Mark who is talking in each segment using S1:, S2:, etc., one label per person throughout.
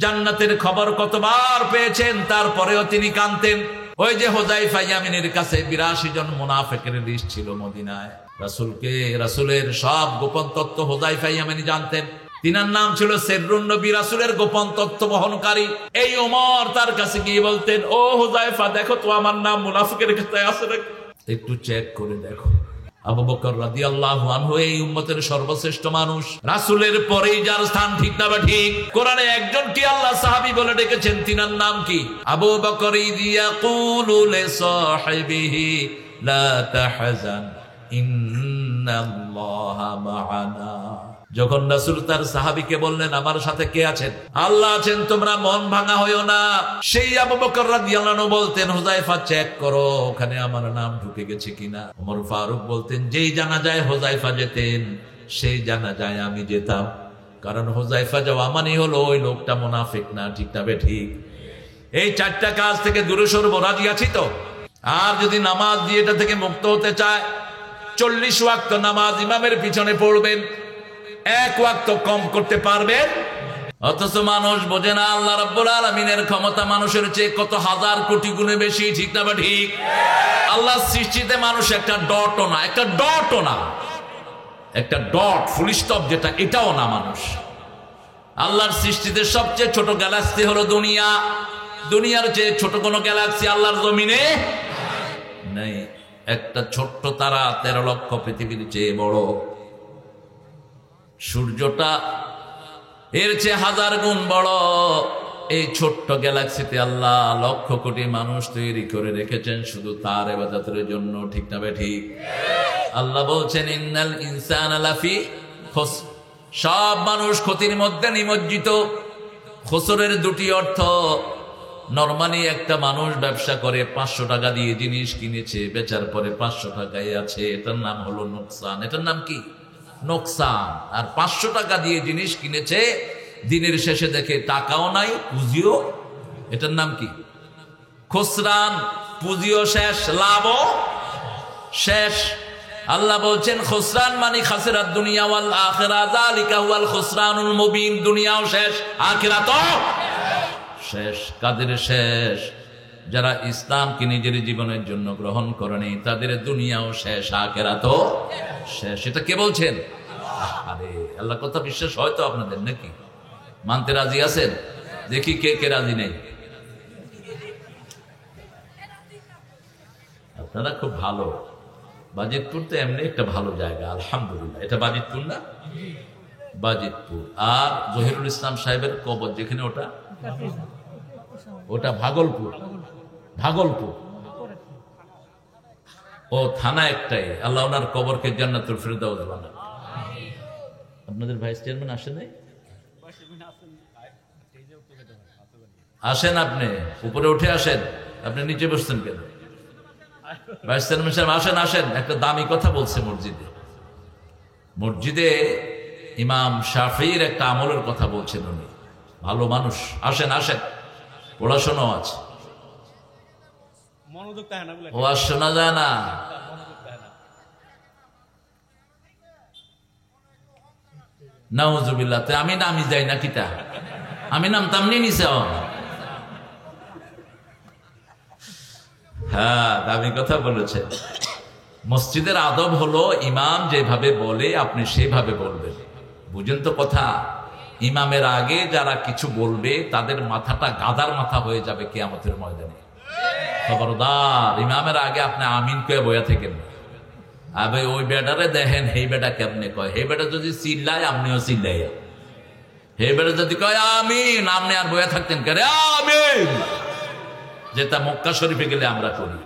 S1: জান্নাতের খবর কতবার পেয়েছেন, তারপরেও তিনি কাঁদতেন। ওই যে হুযায়ফা ইয়ামিনের কাছে ৮২ জন মুনাফিকের লিস্ট ছিল মদিনায়। রাসূলের সব গোপন তথ্য হুযায়ফা ইয়ামিনী জানতেন। তিনার নাম ছিল সিররুন নবী, রাসূলের গোপন তথ্য বহনকারী। এই ওমর তার কাছে গিয়ে বলতেন, ও হুযায়ফা, দেখো তো আমার নাম মুনাফিকের খাতায় আছে নাকি, একটু চেক করে দেখো। আবু বকর রাদিয়াল্লাহু আনহু এই উম্মতের সর্বশ্রেষ্ঠ মানুষ, রাসূলের পরেই যার স্থান, ঠিক না বা ঠিক? কোরআনে একজন কি আল্লাহ সাহাবী বলে ডেকেছেন, তিনার নাম কি? আবু বকর ইয়াকুলু লিসাহিবিহি লা তাহজান ইন্নাল্লাহা মা'ানা। যখন রাসূল তার সাহাবীকে বললেন, আমার সাথে কে আছেন? আল্লাহ আছেন, তোমরা মন ভাঙা হইও না। সেই আবু বকর রাদিয়াল্লাহু আনহু বলতেন, হুযায়ফা চেক করো ওখানে আমার নাম ঢুকে গেছে কিনা। ওমর ফারুক বলতেন, যেই জানাজায় হুযায়ফা যেতেন সেই জানাজায় আমি যেতাম, কারণ হুযায়ফা যাওয়া মানে হলো ওই লোকটা মুনাফিক না, ঠিক না ঠিক? এই চারটা কাজ থেকে দূরে সরবো, রাজি আছি তো? আর যদি নামাজ দিয়ে এটা থেকে মুক্ত হতে চায়, 40 ওয়াক্ত নামাজ ইমামের পিছনে পড়বেন, 1 ওয়াক্ত কম করতে পারবেন। অথচ মানুষ বোঝে না আল্লাহ রাব্বুল আলামিনের ক্ষমতা মানুষের চেয়ে কত হাজার কোটি গুণে বেশি, ঠিক না বা ঠিক? আল্লাহর সৃষ্টিতে মানুষ একটা ডটও না, একটা ডট ফুল স্টপ যেটা, এটাও না মানুষ। আল্লাহর সৃষ্টিতে সবচেয়ে ছোট গ্যালাক্সি হলো দুনিয়া। দুনিয়ার চেয়ে ছোট কোনো গ্যালাক্সি আল্লাহর জমিনে নেই। একটা ছোট্ট তারা 13 লক্ষ পৃথিবীর চেয়ে বড়। সূর্যটা এর চেয়ে 1000 গুণ বড়। এই ছোট্ট গ্যালাক্সিতে আল্লাহ লক্ষ কোটি মানুষ তৈরি করে রেখেছেন শুধু তার ইবাদতের জন্য, ঠিক না বে ঠিক? আল্লাহ বলছেন, ইন্নাল ইনসানা লাফি খুসর, সব মানুষ ক্ষতির মধ্যে নিমজ্জিত। খুসরের 2টি অর্থ। নরমালি একটা মানুষ ব্যবসা করে 500 টাকা দিয়ে জিনিস কিনেছে, বেচার পরে 500 টাকায় আছে, এটার নাম হলো নোকসান। এটার নাম কি? নোকসান। আর 500 টাকা দিয়ে জিনিস কিনেছে, দিনের শেষে দেখে টাকাও নাই, পুঁজিও, এটার নাম কি? খুসরান। পুঁজিও শেষ, লাভও শেষ। আল্লাহ বলছেন, খুসরান মানে খাসিরাত দুনিয়া ওয়াল আখিরা, যালিকা হুয়াল খুসরানুল মুবিন। দুনিয়াও শেষ, আখিরাতও শেষ। কাদের শেষ? যারা ইসলামকে নিজের জীবনের জন্য গ্রহণ করেনি, তাদের দুনিয়াও শেষ, আখিরাতও শেষ। এটা কে বলছেন? আরে আল্লাহ কথা বিশ্বাস হয়তো আপনাদের নাকি? মানতে রাজি আছেন? দেখি কে কে রাজি নেই। আপনারা খুব ভালো। বাজিতপুর তো এমনি একটা ভালো জায়গা, আলহামদুলিল্লাহ। এটা বাজিতপুর না? বাজিতপুর। আর জহিরুল ইসলাম সাহেবের কবর যেখানে, ওটা ভাগলপুর। ও থানা একটাই। আল্লাহ ওনার কবরকে জান্নাতুল ফিরদাউস বানান। আপনাদের ভাইস চেয়ারম্যান আসেন নাই? আসেন, আপনি উপরে উঠে আসেন। আপনি নিচে বসছেন কেন? ভাইস চেয়ারম্যান সাহেব আসেন। একটা দামি কথা বলছে মসজিদে ইমাম শাফিঈর একটা আমলের কথা বলছেন উনি। ভালো মানুষ। আসেন, পড়াশোনাও আছে। ও আর শোনা যায় না। নাউজুবিল্লাহ। আমি নামি যাই না কিতা? আমি নামতাম নি নিচে। হ্যাঁ, দামি কথা বলেছে। মসজিদের আদব হলো ইমাম যেভাবে বলে আপনি সেভাবে বলবেন। বুঝেন তো কথা? ইমামের আগে যারা কিছু বলবে তাদের মাথাটা গাধার মাথা হয়ে যাবে কিয়ামতের ময়দানে। খবরদার, ইমামের আগে আপনি আমিন কয়ে বয়া থাকেন না। আবে ওই বেটারে দেখেন, হেই বেটা কেমনে কয়। হে বেটা যদি চিল্লায়, আপনিও চিল্লাই। হে বেটা যদি কয় আমিন, আপনি আর বয়া থাকতেন কেন? আমিন, যেটা মক্কা শরীফে গেলে আমরা করি।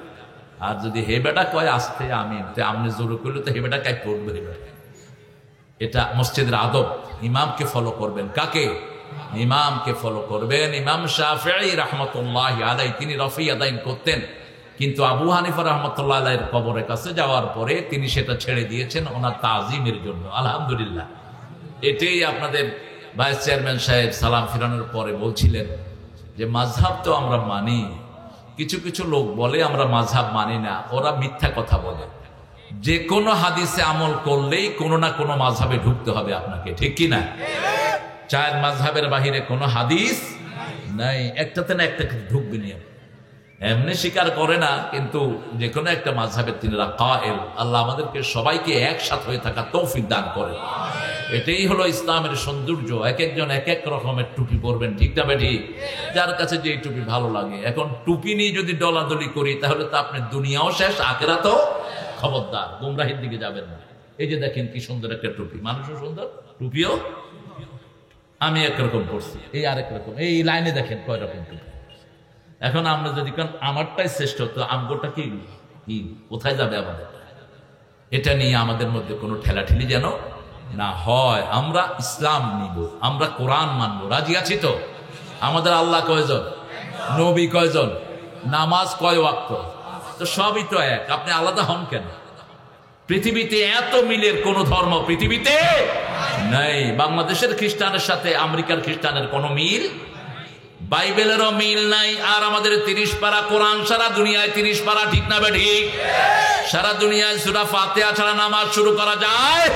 S1: আর যদি হে বেটা কয় আস্তে আমিন, আপনি জোর করলে তো হে বেটা কাই পড়বে। হে বেটা, এটা মসজিদের আদব। ইমামকে ফলো করবেন। কাকে? ইমামকে ফলো করবেন। ইমাম শাফিঈ রাহমাতুল্লাহি আলাইহি তিনি রফি আদায় করতেন, কিন্তু আবু হানিফা রাহমাতুল্লাহি আলাইহির কবরের কাছে যাওয়ার পরে তিনি সেটা ছেড়ে দিয়েছেন ওনার তাজিমের জন্য। আলহামদুলিল্লাহ। এটাই আপনাদের ভাইস চেয়ারম্যান সাহেব সালাম ফিরানোর পরে বলছিলেন যে মাযহাব তো আমরা মানি, কিছু কিছু লোক বলে আমরা মাযহাব মানি না, ওরা মিথ্যা কথা বলে। যে কোনো হাদিসে আমল করলেই কোনো না কোনো মাযহাবে ঢুকতে হবে আপনাকে, ঠিক কি না? 4 মাযহাবের বাহিরে কোনো হাদিস নাই, একটাতে না একটা ঢুকবে নিয়ে এমনি স্বীকার করে না, কিন্তু যে কোনো একটা মাযহাবের তিনারা কায়েল। আল্লাহ আমাদেরকে সবাইকে একসাথে হয়ে থাকা তৌফিক দান করে। এটাই হলো ইসলামের সৌন্দর্য। এক একজন এক এক রকমের টুপি পরবেন, ঠিক না ঠিক? যার কাছে যে টুপি ভালো লাগে। এখন টুপি নিয়ে যদি ডলাদলি করি তাহলে তো আপনার দুনিয়াও শেষ, আখিরাতও। খবরদার, গুমরাহির দিকে যাবেন না। এই যে দেখেন কি সুন্দর একটা টুপি, মানুষও সুন্দর, টুপিও আমি একরকম পড়ছি, এই আরেক রকম। এই লাইনে দেখেন কয় রকম টুপি। এখন আমরা যদি কারণ আমারটাই শ্রেষ্ঠ, তো আমগোটা কি কি কোথায় যাবে আমাদের? এটা নিয়ে আমাদের মধ্যে কোনো ঠেলাঠেলি যেন না হয়। আমরা ইসলাম নিব, আমরা কোরআন মানবো, রাজি আছি তো? আমাদের আল্লাহ কয়জন, নবী কয়জন, নামাজ কয় ওয়াক্ত, তো সবই তো এক। আপনি আলাদা হন কেন? পৃথিবীতে এত মিলের কোন ধর্ম পৃথিবীতে নাই। বাংলাদেশের খ্রিস্টানের সাথে আমেরিকার খ্রিস্টানের কোনো মিল, বাইবেলেরও মিল নাই। আর আমাদের 30 পারা কোরআন, সারা দুনিয়ায় 30 পারা, ঠিক না ঠিক? সারা দুনিয়ায় সূরা ফাতিহা ছাড়া নামাজ শুরু করা যায়?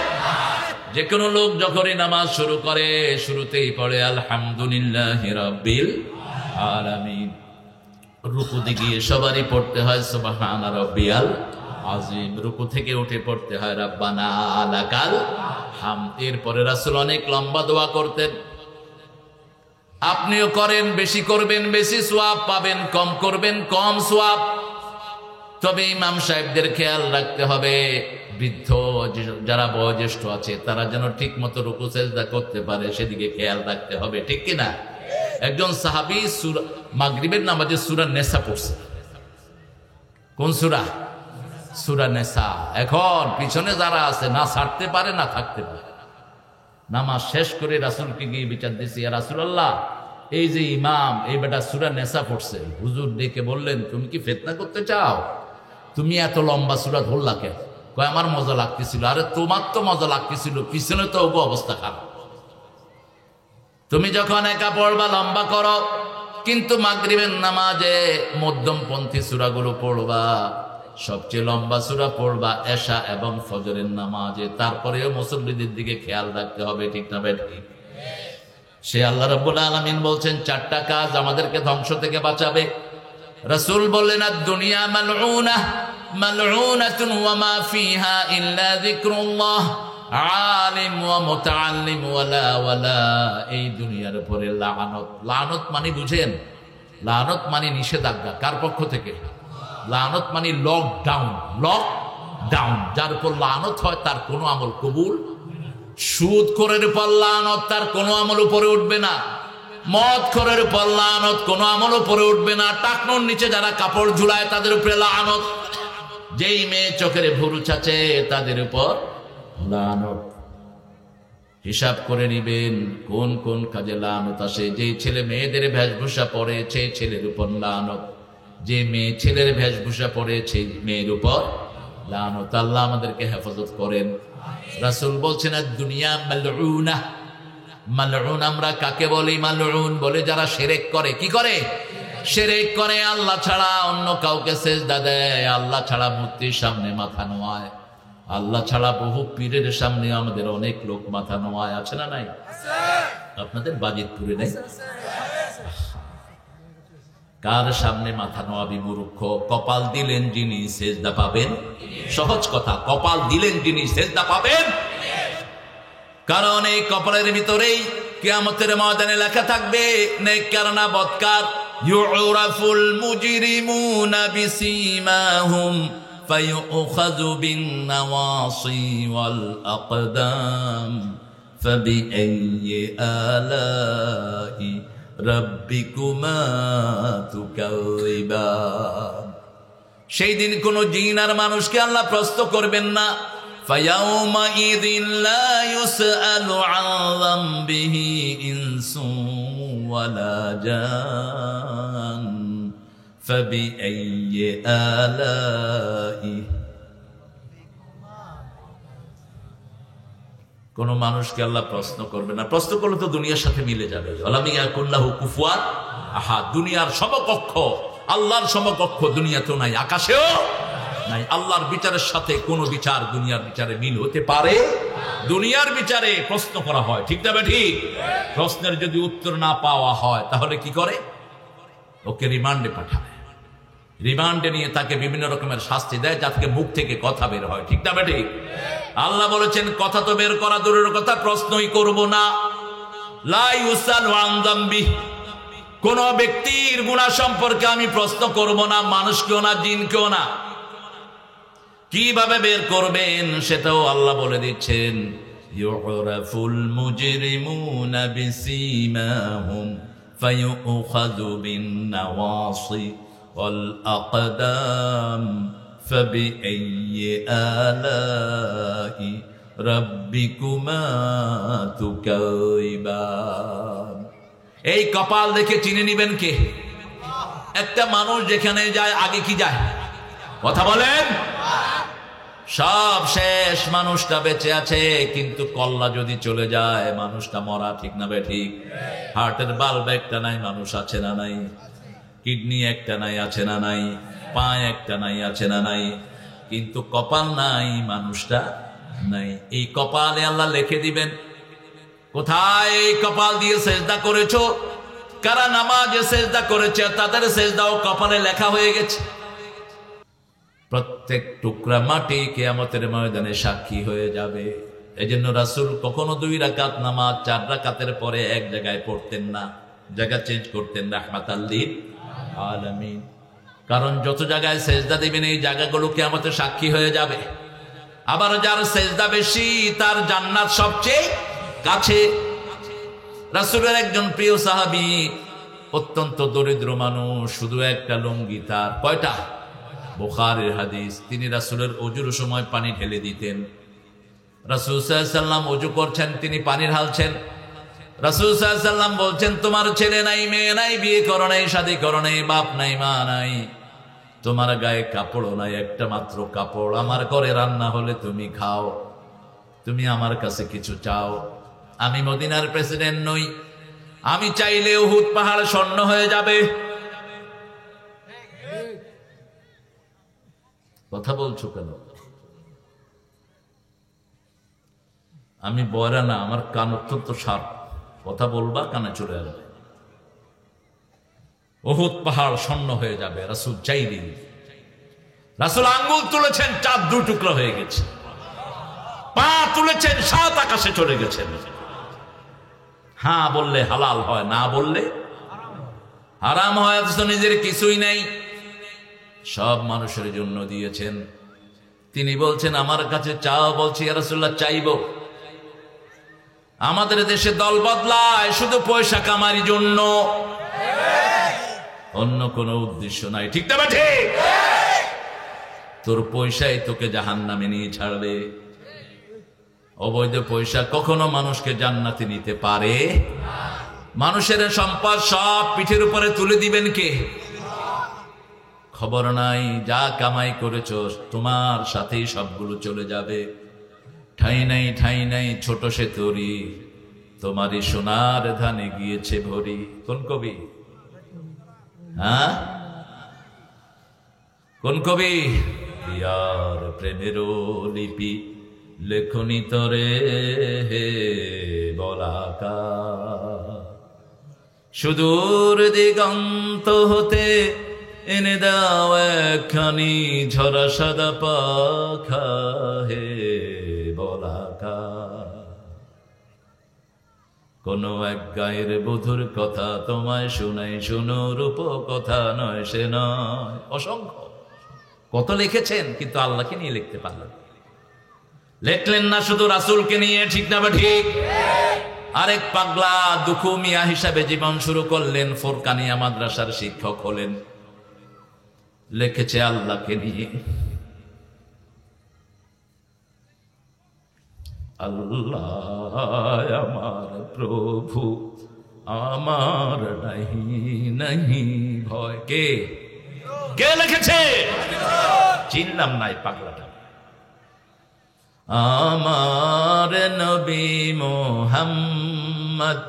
S1: যে কোনো লোক যখনই নামাজ শুরু করে শুরুতেই পড়ে আলহামদুলিল্লাহি রাব্বিল আলামিন। রুকুতে গিয়ে সবারই পড়তে হয় সুবহানা রাব্বিয়াল আযীম। রুকু থেকে উঠে পড়তে হয় রাব্বানা লাকাল হামদ। এরপরে রাসূল অনেক লম্বা দোয়া করতেন। আপনিও করেন, বেশি করবেন বেশি সওয়াব পাবেন, কম করবেন কম সওয়াব। তবে ইমাম সাহেবদের খেয়াল রাখতে হবে, বৃদ্ধ যারা বয়োজ্যেষ্ঠ আছে তারা যেন ঠিক মতো রুকু সেজদা করতে পারে, সেদিকে খেয়াল রাখতে হবে, ঠিক কিনা? একজন সাহাবী মাগরিবের নামাজে সূরা নেসা পড়ছে। কোন সূরা? সূরা নেসা। এখন পিছনে যারা আছে না ছাড়তে পারে না থাকতে পারে। নামাজ শেষ করে রাসূলকে গিয়ে বিচার দিয়েছে, ইয়া রাসূলুল্লাহ, এই যে ইমাম এই বেটা সূরা নেসা পড়ছে। হুজুর ডেকে বললেন, তুমি কি ফিতনা করতে চাও? তুমি এত লম্বা সূরা ধরলা কেন? কয় আমার মজা লাগতেছিল। আরে তোমার তো মজা লাগতেছিল, পিছনে তো অবস্থা খারাপ। তুমি যখন একা পড়বা লম্বা করো, কিন্তু মাগরিবের নামাজে মধ্যমপন্থী সূরাগুলো পড়বা, সবচেয়ে লম্বা সূরা পড়বা এশা এবং ফজরের নামাজে। তারপরেও মুসল্লিদের দিকে খেয়াল রাখতে হবে, ঠিক না ঠিক? সে আল্লাহ রাব্বুল আলামিন বলছেন 4টা কাজ আমাদেরকে ধ্বংস থেকে বাঁচাবে। রাসূল বললেন আদ-দুনিয়া মালউনা মালউনাতুন ওয়া মা ফিহা ইল্লা যিকরুল্লাহ আলিম ওয়া মুতাআল্লিম ওয়ালা ওয়ালা। এই দুনিয়ার উপরে লানত। লানত মানে বুঝেন? লানত মানে নিষেধাজ্ঞা। কার পক্ষ থেকে? লানত মানে লকডাউন। লকডাউন, যার উপর লানত হয় তার কোনো আমল কবুল। সুদ খোরের উপর লানত, তার কোনো আমল উপরে উঠবে না। মদ খোরের উপর লানত, কোনো আমল উপরে উঠবে না। টাকনোর নিচে যারা কাপড় ঝুলায় তাদের উপরে লানত। যেই মেয়ে চোখের ভুরু চাচে তাদের উপর লানত। হিসাব করে নিবেন কোন কোন কাজে লানত আসে। যেই ছেলে মেয়েদের বেশভূষা পরে সেই ছেলের উপর লানত, যে মেয়ে ছেলের বেশভূষা পরে সেই মেয়ের উপর লানত। আল্লাহ আমাদেরকে হেফাজত করেন। রাসূল বলছেন দুনিয়া মালউনা। মালউন আমরা কাকে বলি? মালউন বলে যারা শিরক করে। কি করে? শিরক করে। আল্লাহ ছাড়া অন্য কাউকে সিজদা দেয়, আল্লাহ ছাড়া মূর্তির সামনে মাথা নোয়ায়, আল্লাহ ছাড়া বহু পীরের সামনে আমাদের অনেক লোক মাথা নোয়ায়। আছে না নাই? আপনাদের বাজিতপুরে নেই? কার সামনে মাথা নোয়াবি মূর্খ? কপাল দিলেন যিনি সেজদা পাবেন। সহজ কথা, কপাল দিলেন যিনি সেজদা পাবেন। কারণ এই কপালের ভিতরেই কিয়ামতের ময়দানে লেখা থাকবে নেককার না বদকার। ইউরাফুল মুজরিমুনা বিসীমাহুম ফায়ুখাযু বিন নাওয়াসি ওয়াল আকদাম ফাবিআইয়ি আলাই রাব্বিকুমা তুকাযিবান। সেই দিন কোন জিন আর মানুষকে আল্লাহ প্রশ্ন করবেন না। ফায়াউমাইযিন লা ইউসআলু আন যামবিহি ইনসুন ওয়ালা জান ফাবিআইয়ি আলাই। কোন মানুষকে আল্লাহ প্রশ্ন করবে না। প্রশ্ন করলে তো দুনিয়ার সাথে মিলে যাবে। আলাম ইয়াকুন লাহু কুফুয়ান আহাদ। দুনিয়ার সমকক্ষ, আল্লাহর সমকক্ষ দুনিয়াতেও নাই, আকাশেও নাই। আল্লাহর বিচারের সাথে কোন বিচার দুনিয়ার বিচারে মিল হতে পারে? দুনিয়ার বিচারে প্রশ্ন করা হয়, ঠিক না ঠিক? প্রশ্নের যদি উত্তর না পাওয়া হয় তাহলে কি করে? ওকে রিমান্ডে পাঠায়। রিমান্ডে নিয়ে তাকে বিভিন্ন রকমের শাস্তি দেয় যাতে মুখ থেকে কথা বের হয়, ঠিক না ঠিক? আল্লাহ বলেছেন কথা তো বের করা দূরের কথা, প্রশ্নই করব না। লা ইউসালু আন যামবি, কোন ব্যক্তির গুনাহ সম্পর্কে আমি প্রশ্ন করব না, মানুষকেও না, জিনকেও না। কিভাবে বের করবেন সেটাও আল্লাহ বলে দিচ্ছেন। ইউরাফুল মুজরিমুনা বিসীমাহুম ফায়ুখাযু বিন নাওয়াসি ওয়াল আকদাম ফাবিআইয়ি আলাই রাব্বিকুমা তুকাইবান। এই কপাল দেখে চিনে নিবেন কে? একটা মানুষ যেখানে যায় আগে কি যায়? কথা বলেন। সব শেষ, মানুষটা বেঁচে আছে, কিন্তু কল্লা যদি চলে যায় মানুষটা মরা, ঠিক না ঠিক? হার্টের বাল্ব একটা নাই, মানুষ আছে না নাই? কিডনি একটা নাই, আছে না নাই? পা একটা নাই, আছে না নাই? কিন্তু কপাল নাই, মানুষটা নাই। এই কপালে আল্লাহ লিখে দিবেন। কোথায় এই কপাল দিয়ে সেজদা করেছো, কারা নামাজে সেজদা করেছে তাদের সেজদাও কপালে লেখা হয়ে গেছে। প্রত্যেক টুকরা মাটি কিয়ামতের ময়দানে সাক্ষী হয়ে যাবে। এজন্য রাসূল কখনো 2 রাকাত নামাজ 4 রাকাতের পরে এক জায়গায় পড়তেন না, জায়গা চেঞ্জ করতেন, রাহমাতাল লিল আলামিন। কারণ যত জায়গায় সেজদা দিবেন এই জায়গাগুলো কিয়ামতে সাক্ষী হয়ে যাবে। আবার যার সেজদা বেশি তার জান্নাত সবচেয়ে কাছে। রাসূলের একজন প্রিয় সাহাবী, অত্যন্ত দরিদ্র মানুষ, শুধু একটা লুঙ্গি তার। কয়টা? বুখারীর হাদিস। তিনি রাসূলের ওযুর সময় পানি ঢেলে দিতেন। রাসূল সাল্লাল্লাহু আলাইহি সাল্লাম ওযু করছেন, তিনি পানি ঢালছেন। রাসূল সাল্লাল্লাহু আলাইহি সাল্লাম বলছেন, তোমার ছেলে নাই, মেয়ে নাই, বিয়ে করো নাই, শাদী করো নাই, বাপ নাই, মা নাই, তোমার গায়ে কাপড়ও নাই, একটা মাত্র কাপড়। আমার ঘরে রান্না হলে তুমি খাও, তুমি আমার কাছে কিছু চাও। আমি মদিনার প্রেসিডেন্ট নই, আমি চাইলে উহুদ পাহাড় স্বর্ণ হয়ে যাবে। কথা বলছো কেন? আমি বয়রা না, আমার কান অত্যন্ত শার্প, কথা বলবা কানে চলে আসবে। উহুদ পাহাড় স্বর্ণ হয়ে যাবে, রাসূল চাইলেন। রাসূল আঙ্গুল তুলেছেন, চাঁদ 2 টুকরা হয়ে গেছে। পা তুলেছেন, 7 আকাশে চলে গেছেন। হ্যাঁ বললে হালাল হয়, না বললে হারাম হয়। অথচ নিজের কিছুই নাই, সব মানুষের জন্য দিয়েছেন। তিনি বলছেন আমার কাছে চাও। বলছি ইয়া রাসূলুল্লাহ চাইবো। আমাদের দেশে দল বদলায় শুধু পয়সা কামার জন্য, অন্য কোনো উদ্দেশ্য নাই, ঠিক না ঠিক? তোর পয়সাই তোকে জাহান্নামে নিয়ে ছাড়বে। অবৈধ পয়সা কখনো মানুষকে জান্নাতে নিতে পারে? মানুষের সম্পদ সব পিঠের উপরে তুলে দিবেন কে? খবর নাই, যা কামাই করেছো তোমার সাথেই সবগুলো চলে যাবে। ঠাই নাই, ঠাই নাই, ছোট সে তরি, তোমারই সোনার ধানে গিয়েছে ভরি। কোন কবি? হ্যাঁ, কোন কবি? প্রিয়ার প্রেমেরও লিপি লেখনি তরে হে বলাকা, সুদূর দিগন্ত হতে এনে দাও একখানি ঝরা সাদা পাখা হে বলাকা। কোন এক গায়ের বধুর কথা তোমায় শোনাই, শোনো রূপ কথা নয় সে নয়। অসংখ্য কত লিখেছেন, কিন্তু আল্লাহকে নিয়ে লিখতে পারলেন, লিখলেন না শুধু রাসূলকে নিয়ে, ঠিক না ঠিক? আরেক পাগলা দুখু মিয়া হিসাবে জীবন শুরু করলেন, ফোরকানিয়া মাদ্রাসার শিক্ষক হলেন, লিখেছে আল্লাহকে নিয়ে। আল্লাহ আমার প্রভু, আমার নাহি নাহি ভয়। কে কে লিখেছে? চিনলাম নাই পাগলাটা। আমার নবী মুহাম্মদ,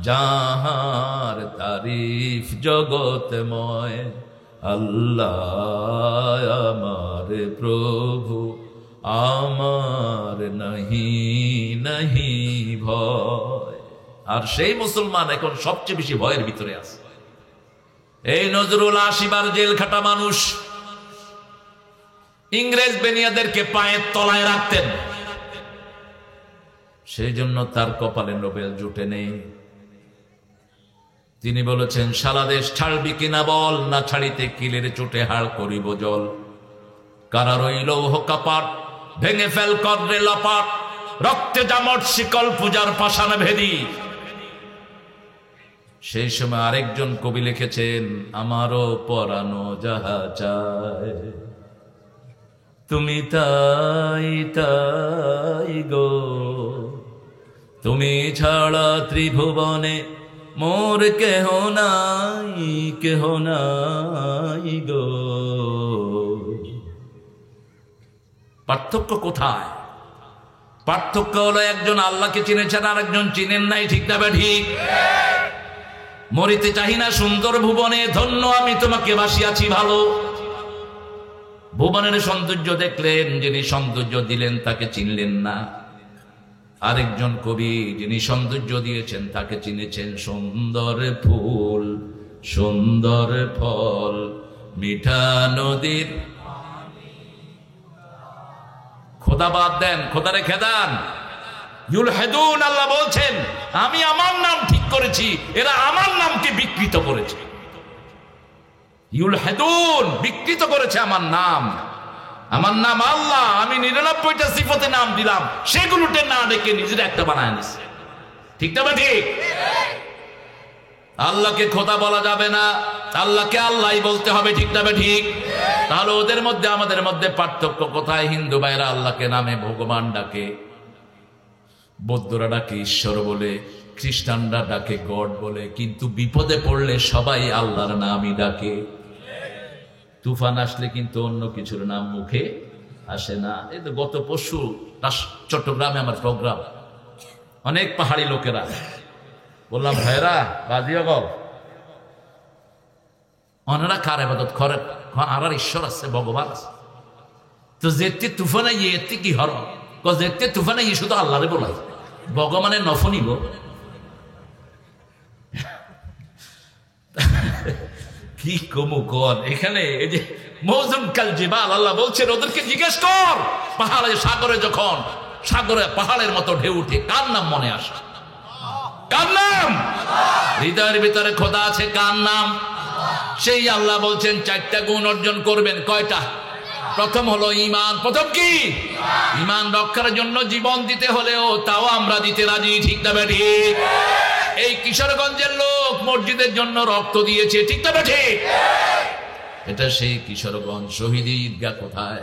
S1: যাহার তারিফ জগতময়, আল্লাহ আমার প্রভু আমার নাহি নাহি ভয়। আর সেই মুসলমান এখন সবচেয়ে বেশি ভয়ের ভিতরে আছে। এই নজরুল 80 বার জেল খাটা মানুষ, ইংরেজ বেনিয়াদেরকে পায়ের তলায় রাখতেন, সেই জন্য তার কপালে নোবেল জুটে নেই। তিনি বলেছেন, সারা দেশ ছাড়বি কিনা বল, না ছাড়িতে কিলের চোটে হাড় করিব জল। কারা রইল লৌহ কাপাট, ভেঙে ফেল কররে লপাট, রক্তে জামট শিকল পূজার পাষাণ ভেদি। সেই সময় আরেকজন কবি লিখেছেন, আমারও পরানো যাহা চায় তুমি তাই তাই গো, তুমি ছাড়া ত্রিভুবনে মোর কেহ নাই গো। পার্থক্য কোথায়? পার্থক্য হলো একজন আল্লাহকে চিনেছেন আর একজন চিনেন নাই, ঠিক না ঠিক? মরিতে চাহি না সুন্দর ভুবনে, ধন্য আমি তোমাকে বাসিয়াছি ভালো। ভুবনের সৌন্দর্য দেখলেন, যিনি সৌন্দর্য দিলেন তাকে চিনলেন না। আরেকজন কবি যিনি সৌন্দর্য দিয়েছেন তাকে চিনেছেন। সুন্দর ফুল সুন্দর ফল মিঠা নদীর, খোদা বাদ দেন, খোদা রেখে দেন। ইউলহিদুন, আল্লাহ বলছেন আমি আমার নাম ঠিক করেছি, এরা আমার নামকে বিকৃত করেছে। ইউলহিদুন, বিকৃত করেছে আমার নাম। আমার নাম আল্লাহ, আমি 99টা সিফতে নাম দিলাম, সেগুলোতে না ডেকে নিজের একটা বানায় নিছে। ঠিক না ঠিক? আল্লাহকে খোদা বলা যাবে না, আল্লাহকে আল্লাহই বলতে হবে। ঠিক না ঠিক? তাহলে ওদের মধ্যে আমাদের মধ্যে পার্থক্য কোথায়? হিন্দু ভাইরা আল্লাহকে নামে ভগবান ডাকে, বৌদ্ধরা ডাকে ঈশ্বর বলে, খ্রিস্টানরা ডাকে গড বলে, কিন্তু বিপদে পড়লে সবাই আল্লাহর নামই ডাকে। তুফান আসলে কিন্তু অন্য কিছুর নাম মুখে আসে না। এই তো গত পরশু চট্টগ্রামে আমার প্রোগ্রাম, অনেক পাহাড়ি লোকেরা, বললাম ভাইরা বাজিও গো, অনেরা কার ইবাদত করে? আর ঈশ্বর আছে, ভগবান আছে। তো যেতে তুফানে ইয়েতে কি হর, যেতে তুফানে ইয়ে শুধু আল্লাহরে বলাই, ভগবানের নফনিব। কি কমু কর এখানে? এই যে মৌজুম কাল জিবাল, আল্লাহ বলছেন ওদেরকে জিজ্ঞেস কর, পাহাড়ে সাগরে যখন সাগরে পাহাড়ের মতো ঢেউ উঠে কার নাম মনে আসে? কার নাম? হৃদয়ের ভিতরে খোদা আছে, কার নাম? সেই আল্লাহ বলছেন 4টা গুণ অর্জন করবেন। কয়টা? প্রথম হলো ঈমান। প্রথম কি? ঈমান রক্ষার জন্য জীবন দিতে হলেও তাও আমরা দিতে রাজি। ঠিক না ঠিক? এই কিশোরগঞ্জের লোক মসজিদের জন্য রক্ত দিয়েছে। ঠিক না ঠিক? এটা সেই কিশোরগঞ্জ। শহীদি ঈদগাহ কোথায়?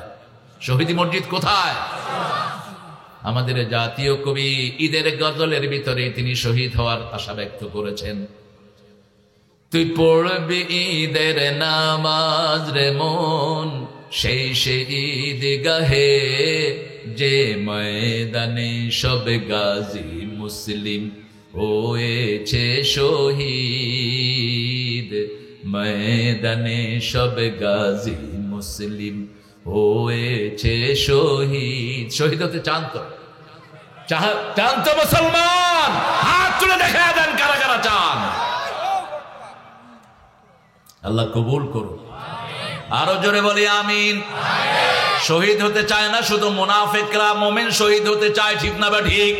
S1: শহীদি মসজিদ কোথায়? আমাদের জাতীয় কবি ঈদের গজলের ভিতরে তিনি শহীদ হওয়ার আশা ব্যক্ত করেছেন। তুই পড়বি ঈদের নামাজ রে মন, সেই ঈদগাহে যে ময়দানে সব গাজী মুসলিম হয়েছে শহীদ, ময়দানে সব গাজী মুসলিম হয়েছে শহীদ। শহীদ হতে চান তো? চান তো মুসলমান? হাত তুলে দেখা দেন কারা কারা চান। আল্লাহ কবুল করুন। আরো জোরে বলি আমিন। শহীদ হতে চায় না শুধু মুনাফিকরা, মুমিন শহীদ হতে চায়। ঠিক না বা ঠিক?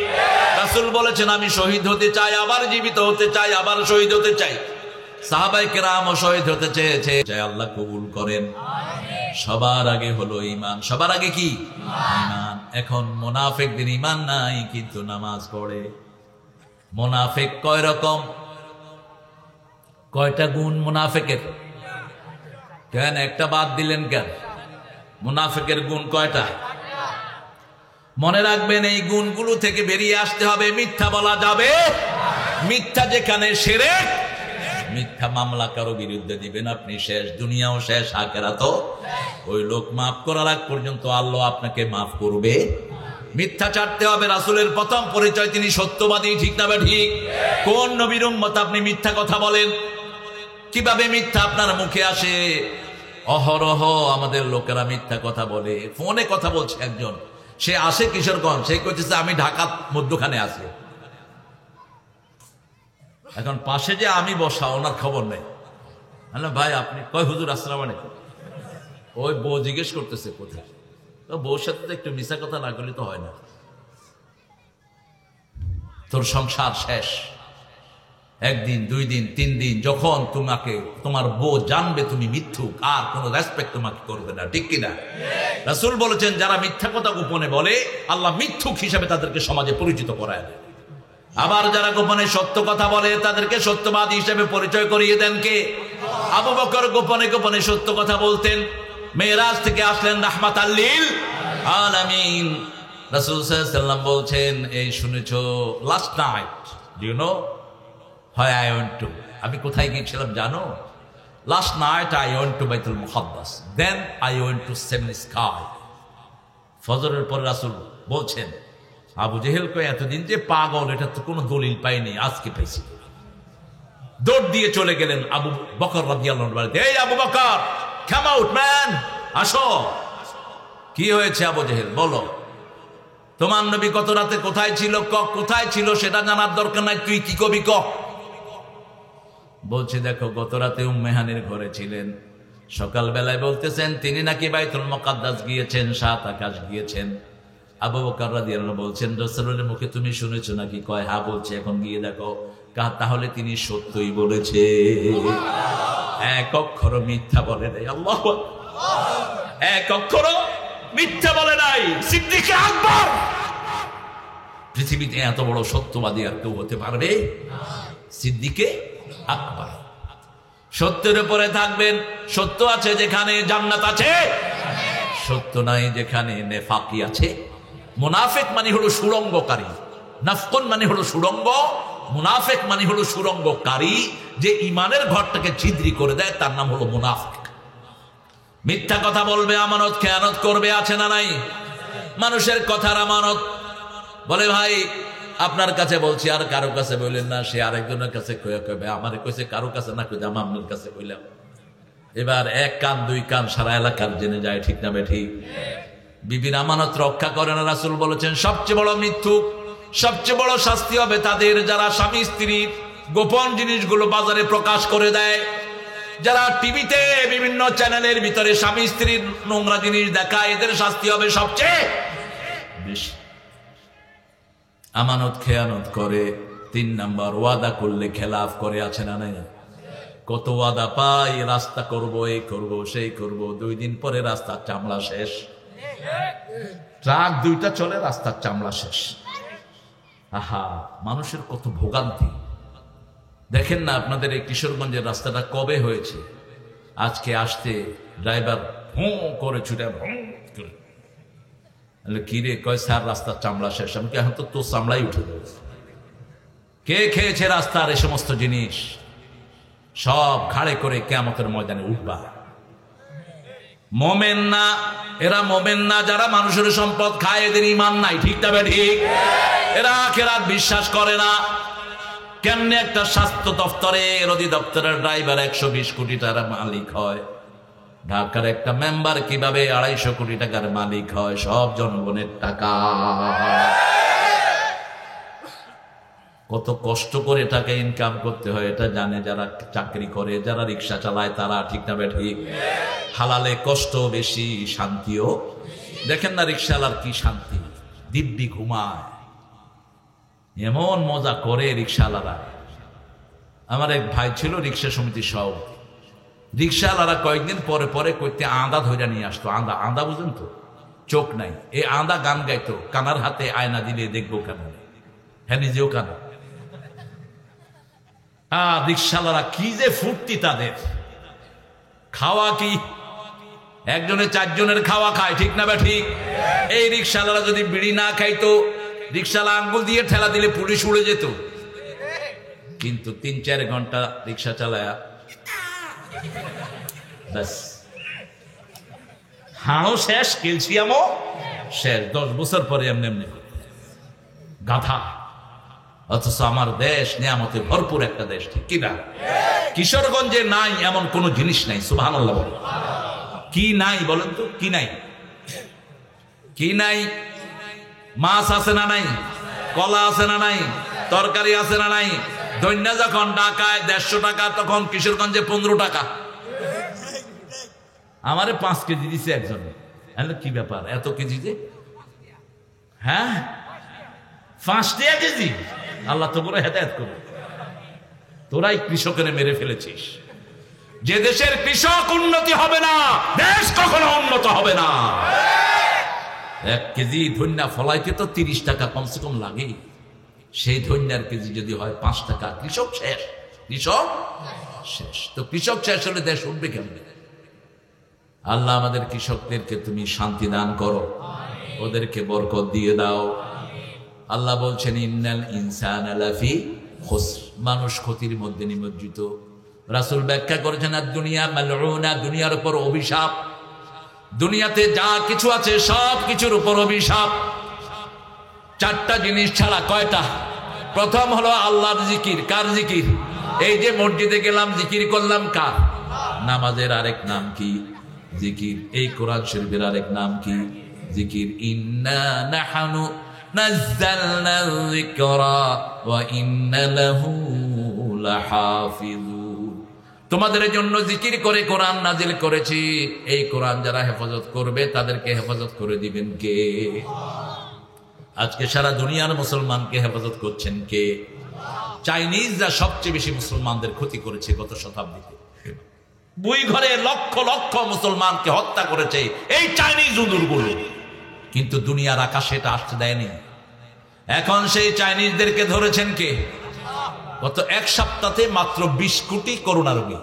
S1: রাসূল বলেছেন আমি শহীদ হতে চাই, আবার জীবিত হতে চাই, আবার শহীদ হতে চাই। সাহাবায়ে কেরামও শহীদ হতে চেয়েছে। আল্লাহ কবুল করেন। সবার আগে হলো ঈমান। সবার আগে কি? ঈমান। এখন মুনাফিকদের ঈমান নাই কিন্তু নামাজ পড়ে। মুনাফিক কয় রকম? কয়টা গুণ মুনাফিকের? কেন একটা বাদ দিলেন কেন? মুনাফিকের গুণ কয়টা? মনে রাখবেন, এই গুণগুলো থেকে বেরিয়ে আসতে হবে। মিথ্যা বলা যাবে, মিথ্যা যেখানে শিরক, মিথ্যা মামলা কারো বিরুদ্ধে দিবেন আপনি শেষ, দুনিয়াও শেষ, আখিরাতও। ওই লোক মাফ করার আগ পর্যন্ত আল্লাহ আপনাকে মাফ করবে। মিথ্যা ছাড়তে হবে। রাসূলের প্রথম পরিচয় তিনি সত্যবাদী। ঠিক না ঠিক? কোন নবীর উম্মত আপনি মিথ্যা কথা বলেন? কিভাবে মিথ্যা আপনার মুখে আসে? অহরহ আমাদের লোকেরা মিথ্যা কথা বলে। ফোনে কথা বলছে একজন, সে আসে কিশোরগঞ্জ, সে কইতেছে আমি ঢাকার মধ্যখানে আছি। এখন পাশে যে আমি বসা, ওনার খবর নেই। ভাই আপনি কয় হুজুর আসসালামু আলাইকুম। ওই বউ জিজ্ঞেস করতেছে কোথায়। তো বউর সাথে তো একটু মিশা কথা না করলে তো হয় না। তোর সংসার শেষ। একদিন, 2 দিন, 3 দিন যখন তোমাকে তোমার বউ জানবে তুমি মিথ্যুক, আর কোন রেসপেক্ট তোমাকে করবে না, ঠিক কিনা? রাসূল বলেছেন যারা মিথ্যা কথা গোপনে বলে আল্লাহ মিথ্যুক হিসাবে তাদেরকে সমাজে পরিচিত করায় দেন। আবার যারা গোপনে সত্য কথা বলে তাদেরকে সত্যবাদী হিসেবে পরিচয় করিয়ে দেন কে? আবু বকর গোপনে গোপনে সত্য কথা বলতেন। মেরাজ থেকে আসলেন রাহমাতাল লিল আলামিন। রাসূল সাল্লাল্লাহু আলাইহি ওয়াসাল্লাম বলছেন, এই শুনেছো last night do you know হয় আই ওয়েন্ট টু, আমি কোথায় গিয়েছিলাম জানো? Last night I went to Baitul Muqaddas, then I went to seven sky. ফজরের পর রাসূল বলছেন আবু জেহেল কই এতদিন যে পাগল, এটা তো কোনো দলিল পাইনি, আজকে পাইছি। দৌড় দিয়ে চলে গেলেন আবু বকর রাদিয়াল্লাহু আনহু বাড়িতে। এই Abu Bakr, come out man, আসো। কি হয়েছে আবু জেহেল, বলো। তোমার নবী গত রাতে কোথায় ছিল? কোথায় ছিল সেটা জানার দরকার নাই, তুই কি কবি ক। বলছে দেখো গত রাতে উম্মে হানির ঘরে ছিলেন, সকালবেলায় বলতেছেন তিনি নাকি বাইতুল মুকাদ্দাস গিয়েছেন, 7 আকাশ গিয়েছেন। আবু বকর রাদিয়াল্লাহু আনহু বলছেন রাসূলের মুখে তুমি শুনেছো নাকি? কয় হ্যাঁ বলছে, এখন গিয়ে দেখো। তাহলে তিনি সত্যই বলেছে, এক অক্ষর মিথ্যা বলে নাই। আল্লাহু আকবার, এক অক্ষর মিথ্যা বলে নাই। সিদ্দিক আকবর, পৃথিবীতে এত বড় সত্যবাদী আর কেউ হতে পারবে? সিদ্দিকে আকবর। সত্যের উপরে থাকবেন। সত্য আছে যেখানে জান্নাত আছে, সত্য নাই যেখানে নেফাকি আছে। মুনাফিক মানে হলো সুরঙ্গকারী, নাফকুন মানে হলো সুরঙ্গ, মুনাফিক মানে হলো সুরঙ্গকারী, যে ইমানের ঘরটাকে ছিদ্রি করে দেয়, তার নাম হলো মুনাফিক। মিথ্যা কথা বলবে, আমানত খেয়ানত করবে, আছে না নাই? মানুষের কথার আমানত। বলে ভাই আপনার কাছে বলছি, আর কারো কাছে বললেন না। সে আরেকজনের কাছে কবে আমার কইছে, কারো কাছে না কই আমি আপনার কাছে কইলাম। এবার 1 কান 2 কান সারা এলাকার জেনে যায়, ঠিক না ঠিক? বিবির আমানত রক্ষা করে না। রাসূল বলেছেন সবচেয়ে বড় মিথ্যুক, সবচেয়ে বড় শাস্তি হবে তাদের যারা স্বামী স্ত্রীর গোপন জিনিসগুলো বাজারে প্রকাশ করে দেয়, যারা টিভিতে বিভিন্ন চ্যানেলের ভিতরে স্বামী স্ত্রীর নোংরা জিনিস দেখায়, এদের শাস্তি হবে সবচেয়ে বেশি। আমানত খেয়ানত করে। 3 নাম্বার, ওয়াদা করলে খেলাফ করে, আছে না নাই? কত ওয়াদা পাই, রাস্তা করব, এই করব, সেই করব, 2 দিন পরে রাস্তার চামড়া শেষ। ট্রাক 2টা চলে, রাস্তার চামড়া শেষ। আহা, মানুষের কত ভোগান্তি। দেখেন না আপনাদের এই কিশোরগঞ্জের রাস্তাটা কবে হয়েছে? আজকে আসতে ড্রাইভার ভোঁ করে ছুটে, কি রে? কয় স্যার রাস্তার চামড়া শেষ। আমি এখন তো তোর চামড়াই উঠে দেবে। কে খেয়েছে রাস্তার এই সমস্ত জিনিস? সব ঘাড়ে করে কিয়ামতের ময়দানে উঠবা। মোমেন না, এরা মোমেন না। যারা মানুষের সম্পদ খায় এদের ঈমান নাই, ঠিক না ঠিক? এরা আখিরাত বিশ্বাস করে না। কেমনে একটা স্বাস্থ্য দপ্তরের অধিদপ্তরের ড্রাইভার 120 কোটি টাকার মালিক হয়? ঢাকার একটা মেম্বার কিভাবে 250 কোটি টাকার মালিক হয়? সব জনগণের টাকা। কত কষ্ট করে টাকা ইনকাম করতে হয় এটা জানে যারা চাকরি করে, যারা রিক্সা চালায় তারা, ঠিক না ঠিক? হালালে কষ্ট বেশি, শান্তিও। দেখেন না রিক্সাওয়ালার কি শান্তি, দিব্যি ঘুমায়, এমন মজা করে রিক্সাওয়ালারা। আমার এক ভাই ছিল রিক্সা সমিতির সভাপতি। রিক্সাওয়ালারা কয়েকদিন পরে পরে করতে আদা ধরে নিয়ে আসতো। আদা, আদা বুঝেন তো, চোখ নাই। এই আদা গান গাইতো, কানার হাতে আয়না দিলে দেখবো কেমন। হ্যাঁ, নিজেও কানা। রিক্সাওয়ালারা কি যে ফুর্তি তাদের। খাওয়া কি, একজনে 4 জনের খাওয়া খায়, ঠিক না ঠিক? এই রিক্সাওয়ালারা যদি বিড়ি না খাইতো, রিক্সাওয়ালা আঙ্গুল দিয়ে ঠেলা দিলে পুলিশ উড়ে যেত। কিন্তু 3-4 ঘন্টা রিক্সা চালায়া ব্যাস, হাড়ও শেষ, ক্যালসিয়ামও শেষ। 10 বছর পরে এমনি এমনি গাধা। অথচ আমার দেশ নিয়ামতে ভরপুর একটা দেশ, ঠিক কিনা? কিশোরগঞ্জে নাই এমন কোন জিনিস নাই। সুবহানাল্লাহ বলে। কি নাই বলেন তো? কি নাই? কি নাই? মাছ আছে না নাই? কলা আছে না নাই? তরকারি আছে না নাই? দৈন্য যখন ঢাকায় 150 টাকা, তখন কিশোরগঞ্জে 15 টাকা। আমারে 5 কেজি দিছে একজন। কি ব্যাপার এত কেজি যে? হ্যাঁ, 5 টাকা কেজি। আল্লাহ তো করে হেদায়েত করবে। তোরাই কৃষকের মেরে ফেলেছিস। যে দেশের কৃষক উন্নতি হবে না, দেশ কখনো উন্নত হবে না। 1 কেজি ধন্যা ফলাইতে তো 30 টাকা কমসে কম লাগে। সেই ধন্যার কেজি যদি হয় 5 টাকা, কৃষক শেষ। কৃষক শেষ। তো কৃষক শেষ হলে দেশ উঠবে কেমনে? আল্লাহ আমাদের কৃষকদেরকে তুমি শান্তি দান করো, ওদেরকে বরকত দিয়ে দাও। আল্লাহ বলছেন ইন্নাল ইনসানা লাফি খুসর, মানুষ ক্ষতির মধ্যে নিমজ্জিত। রাসূল ব্যাখ্যা করেছেন আর দুনিয়া মালউনা, দুনিয়ার উপর অভিশাপ। দুনিয়াতে যা কিছু আছে সব কিছুর উপর অভিশাপ। 4টা জিনিস ছাড়া। কয়টা? প্রথম হলো আল্লাহর জিকির। কার জিকির? এই যে মসজিদে গেলাম, জিকির করলাম কার? নামাজের আরেক নাম কি? জিকির। এই কোরআন শরীফের আরেক নাম কি? জিকির। ইন্না নাহনু নাযালনা যিকরা ওয়া ইন্না লাহু লাহাফিজুন। তোমাদের জন্য জিকির করে কোরআন নাজিল করেছি। এই কোরআন যারা হেফাজত করবে তাদেরকে হেফাজত করে দিবেন কে? আজকে সারা দুনিয়ার মুসলমানকে হেফাজত করছেন কে? চাইনিজরা সবচেয়ে বেশি মুসলমানদের ক্ষতি করেছে গত শতাব্দীতে। বই ঘরে লক্ষ লক্ষ মুসলমানকে হত্যা করেছে এই চাইনিজ উদুরগুলো, কিন্তু দুনিয়ার আকাশে এটা আসতে দেয়নি। এখন সেই চাইনিজদেরকে ধরেছেন কে? গত 1 সপ্তাহে মাত্র 20 কোটি করোনা রোগী।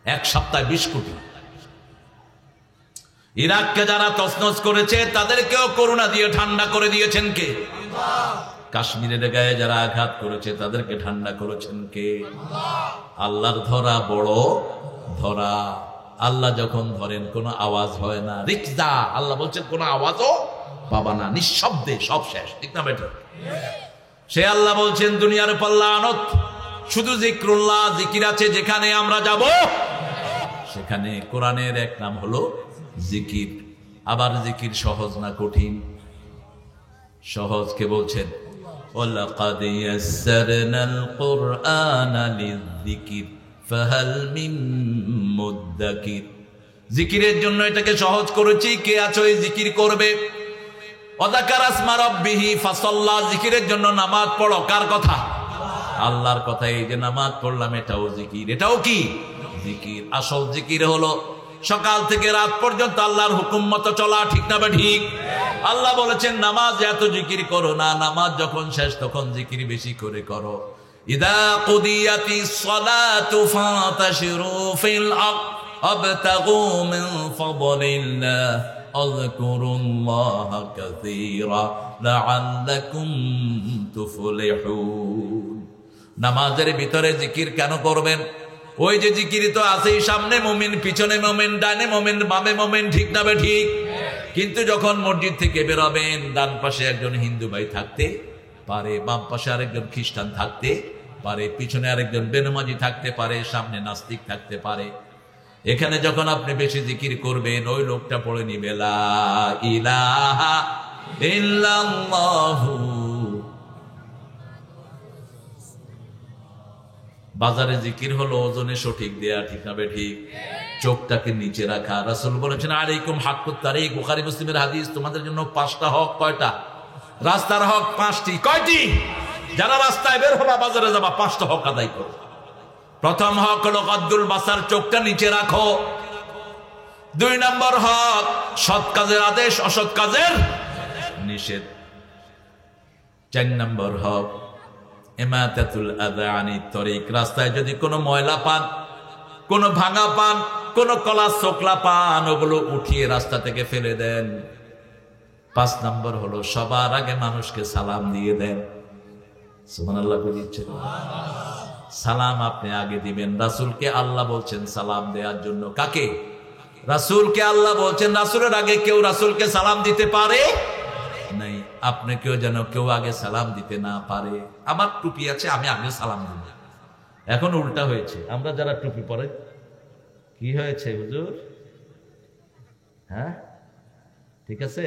S1: 1 সপ্তাহে 20 কোটি। ইরাককে যারা তছনছ করেছে তাদেরকেও করোনা দিয়ে ঠান্ডা করে দিয়েছেন কে? কাশ্মীরের গায়ে যারা আঘাত করেছে তাদেরকে ঠান্ডা করেছেন কে? আল্লাহর ধরা বড় ধরা। আল্লাহ যখন ধরেন কোনো আওয়াজ হয় না। রিকজা, আল্লাহ বলছেন কোনো আওয়াজও পাবা না, নিঃশব্দে সব শেষ। ঠিক না বেটা? সে আল্লাহ বলছেন দুনিয়ার পাল্লা আনত, শুধু জিক্রুল্লাহ, জিকির আছে যেখানে আমরা যাব সেখানে। কোরআনের এক নাম হলো জিকির। আবার জিকির সহজ না কঠিন? সহজ। কে বলছেন? ওয়ালাকাদ ইয়াসসারনাল কুরআনা লিযিকির ফাহাল মিন মুদ্দাকির। জিকিরের জন্য এটাকে সহজ করেছি। কে আছো এই জিকির করবে? ওয়াযাকারা ইসমা রাব্বিহি ফাসাল্লা, জিকিরের জন্য নামাজ পড়ো। কার কথা? আল্লাহর কথা। এই যে নামাজ পড়লাম এটাও জিকির। এটাও কি? জিকির। আসল জিকির হলো সকাল থেকে রাত পর্যন্ত আল্লাহর হুকুম মতো চলা। ঠিক না বা ঠিক? আল্লাহ বলেছেন নামাজ এত জিকির করো না, নামাজ যখন শেষ তখন জিকির বেশি করে করো। ইদা কুদিয়াতিস সালাতু ফাতাশিরু ফিল আরদ আবতাগু মিন ফাদলিল্লাহ আযকুরুল্লাহা কাসীরা লাআল্লাকুম তুফলিহুন। নামাজের ভিতরে জিকির কেন করবেন? ওই যে জিকির তো আছেই, সামনে মুমিন, পিছনে মুমিন, ডানে মুমিন, বামে মুমিন। ঠিক না বে ঠিক? কিন্তু যখন মসজিদ থেকে বেরোবেন, ডান পাশে একজন হিন্দু ভাই থাকতে পারে, বাম পাশে আরেকজন খ্রিস্টান থাকতে পারে, পিছনে আরেকজন বেনামাজি থাকতে পারে, সামনে নাস্তিক থাকতে পারে। এখানে যখন আপনি বেশি জিকির করবেন, ওই লোকটা পড়ে নিবে লা ইলাহা ইল্লাল্লাহু। বাজারে জিকির হলো ওজনে সঠিক দেয়া। ঠিক না বে ঠিক? চোখটাকে নিচে রাখা। রাসূল বলেছেন আলাইকুম হাক্কুত তারিক, বুখারী মুসলিমের হাদিস, তোমাদের জন্য 5টা হক। কয়টা? রাস্তার হক 5টি। কয়টি? যারা রাস্তায় বের হবা, বাজারে যাবা, 5টা হক আদায় করো। প্রথম হক হলো গদ্দুল বাসার, চোখটা নিচে রাখো। 2 নম্বর হক সৎ কাজের আদেশ, অসৎ কাজের নিষেধ। 4 নম্বর হক ইমাতাতুল আযা আনিত তরিক, রাস্তায় যদি কোনো ময়লা পান, কোনো ভাঙা পান, কোনো কলা চোকলা পান, ওগুলো উঠিয়ে রাস্তা থেকে ফেলে দেন। 5 নম্বর হলো সবার আগে মানুষকে সালাম দিয়ে দেন। সুবহানাল্লাহ বলছেন। সালাম আপনি আগে দিবেন। রাসূলকে আল্লাহ বলছেন সালাম দেওয়ার জন্য। কাকে? রাসূলকে আল্লাহ বলছেন। রাসূলের আগে কেউ রাসূলকে সালাম দিতে পারে নাই। আপনাকেও যেন কেউ আগে সালাম দিতে না পারে। আমার টুপি আছে, আমি আগে সালাম দিব। এখন উল্টা হয়েছে। আমরা যারা টুপি পরে কি হয়েছে হুজুর? হ্যাঁ, ঠিক আছে।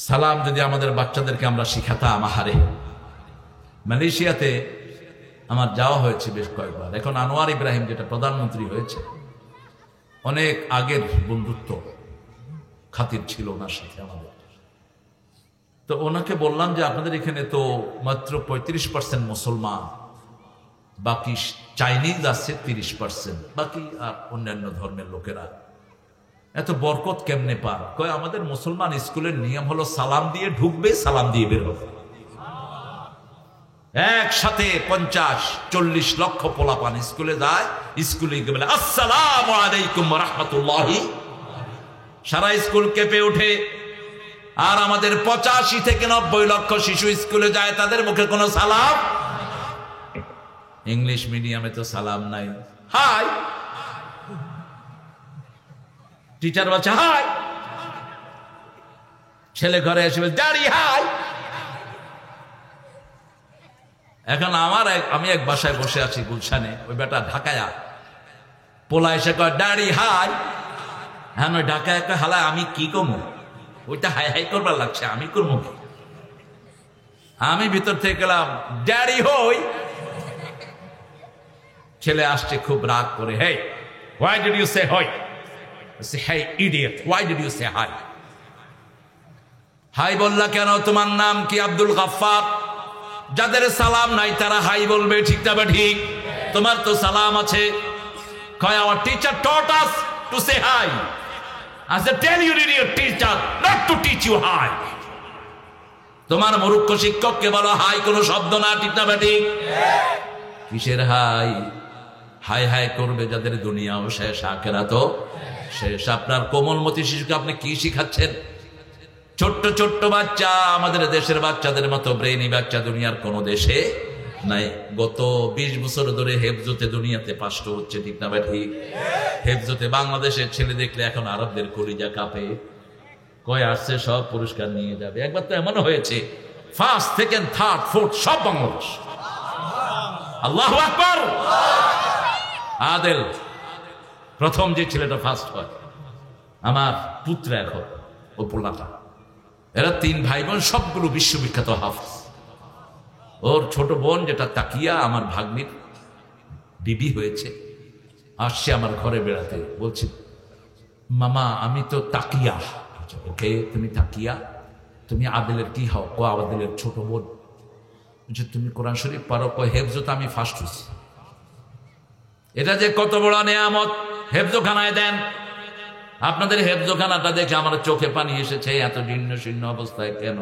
S1: সালাম যদি আমাদের বাচ্চাদেরকে আমরা শিখাতাম। আহারে, মালয়েশিয়াতে আমার যাওয়া হয়েছে বেশ কয়েকবার। এখন আনোয়ার ইব্রাহিম যেটা প্রধানমন্ত্রী হয়েছে, অনেক আগের বন্ধুত্ব খাতির ছিল ওনার সাথে আমাদের। তো ওনাকে বললাম যে আপনাদের এখানে তো মাত্র 35% মুসলমান, বাকি চাইনিজ আছে 30%, বাকি আর অন্যান্য ধর্মের লোকেরা, এত বরকত কেমনে পান? কয় আমাদের মুসলমান স্কুলের নিয়ম হলো সালাম দিয়ে ঢুকবে, সালাম দিয়ে বের হবে। একসাথে 50-40 লক্ষ পোলাপান স্কুলে যায়, স্কুলে গিয়ে বলে আসসালামু আলাইকুম ওয়া রাহমাতুল্লাহি, সারা স্কুল কেঁপে ওঠে। আর আমাদের 85 থেকে 90 লক্ষ শিশু স্কুলে যায়, তাদের মুখে কোনো সালাম। ইংলিশ মিডিয়ামে তো সালাম নাই। হাই, টিচার বলছে হাই, ছেলে ঘরে এসে বলছে ড্যাডি হাই। এখন আমি এক বাসায় বসে আছি গুলশানে, ওই বেটা ঢাকায় পোলা এসে কয় ড্যাডি হাই। হ্যাঁ, ওই ঢাকায় একটা হালা, আমি কি কমু? ওইটা হাই হাই করবার লাগছে, আমি করবো কি? আমি ভিতর থেকে গেলাম ড্যাডি হই। ছেলে আসছে খুব রাগ করে, hey why did you say hi? Hey idiot, why did you say hi? Hi বললা কেন? তোমার নাম কি? আব্দুল গাফফার। যাদের সালাম নাই তারা হাই বলবে, ঠিক না বা ঠিক? তোমার তো সালাম আছে। কয় our teacher taught us to say hi. I said tell your teacher not to teach you hi. তোমার মূর্খ শিক্ষককে বলো হাই কোনো শব্দ না, ঠিক না বা ঠিক? কিসের হাই? হাই হাই করবে যাদের দুনিয়াও শেষ, আখিরাতও শেষ। আপনার কোমলমতি শিশুকে আপনি কি শিখাচ্ছেন? ছোট্ট ছোট্ট বাচ্চা, আমাদের দেশের বাচ্চাদের মতো ব্রেইনি বাচ্চা দুনিয়ার কোন দেশে নাই। গত 20 বছর ধরে হেফজতে দুনিয়াতে পাস্ট হচ্ছে, ঠিক না ঠিক? হেফজতে বাংলাদেশের ছেলে দেখলে এখন আরবদের কলিজা কাঁপে, কয় আসছে সব পুরস্কার নিয়ে যাবে। একবার তো এমনও হয়েছে ফার্স্ট, সেকেন্ড, থার্ড, ফোর্থ সব বাংলাদেশ। আল্লাহু আকবার। আদেল প্রথম যে ছেলেটা ফার্স্ট হয়, আমার পুত্র এখন ও পোলাটা, এরা 3 ভাই বোন, সবগুলো বিশ্ববিখ্যাত হাফেজ। ওর ছোট বোন যেটা তাকিয়া, আমার ভাগ্নির বিবি হয়েছে, আসছে আমার ঘরে বেড়াতে, বলছে মামা আমি তো তাকিয়া। ওকে, তুমি তাকিয়া, তুমি আদেলের কি হও? ও আদেলের ছোট বোন। বলছে তুমি কোরআন শরীফ পারো? কয় হেফজতে আমি ফার্স্ট হয়েছি। এটা যে কত বড় নেয়ামত, হেফজখানায় দেন। আপনাদের হেফজখানাটা দেখে আমার চোখে পানি এসেছে, এত জীর্ণ শীর্ণ অবস্থায় কেন?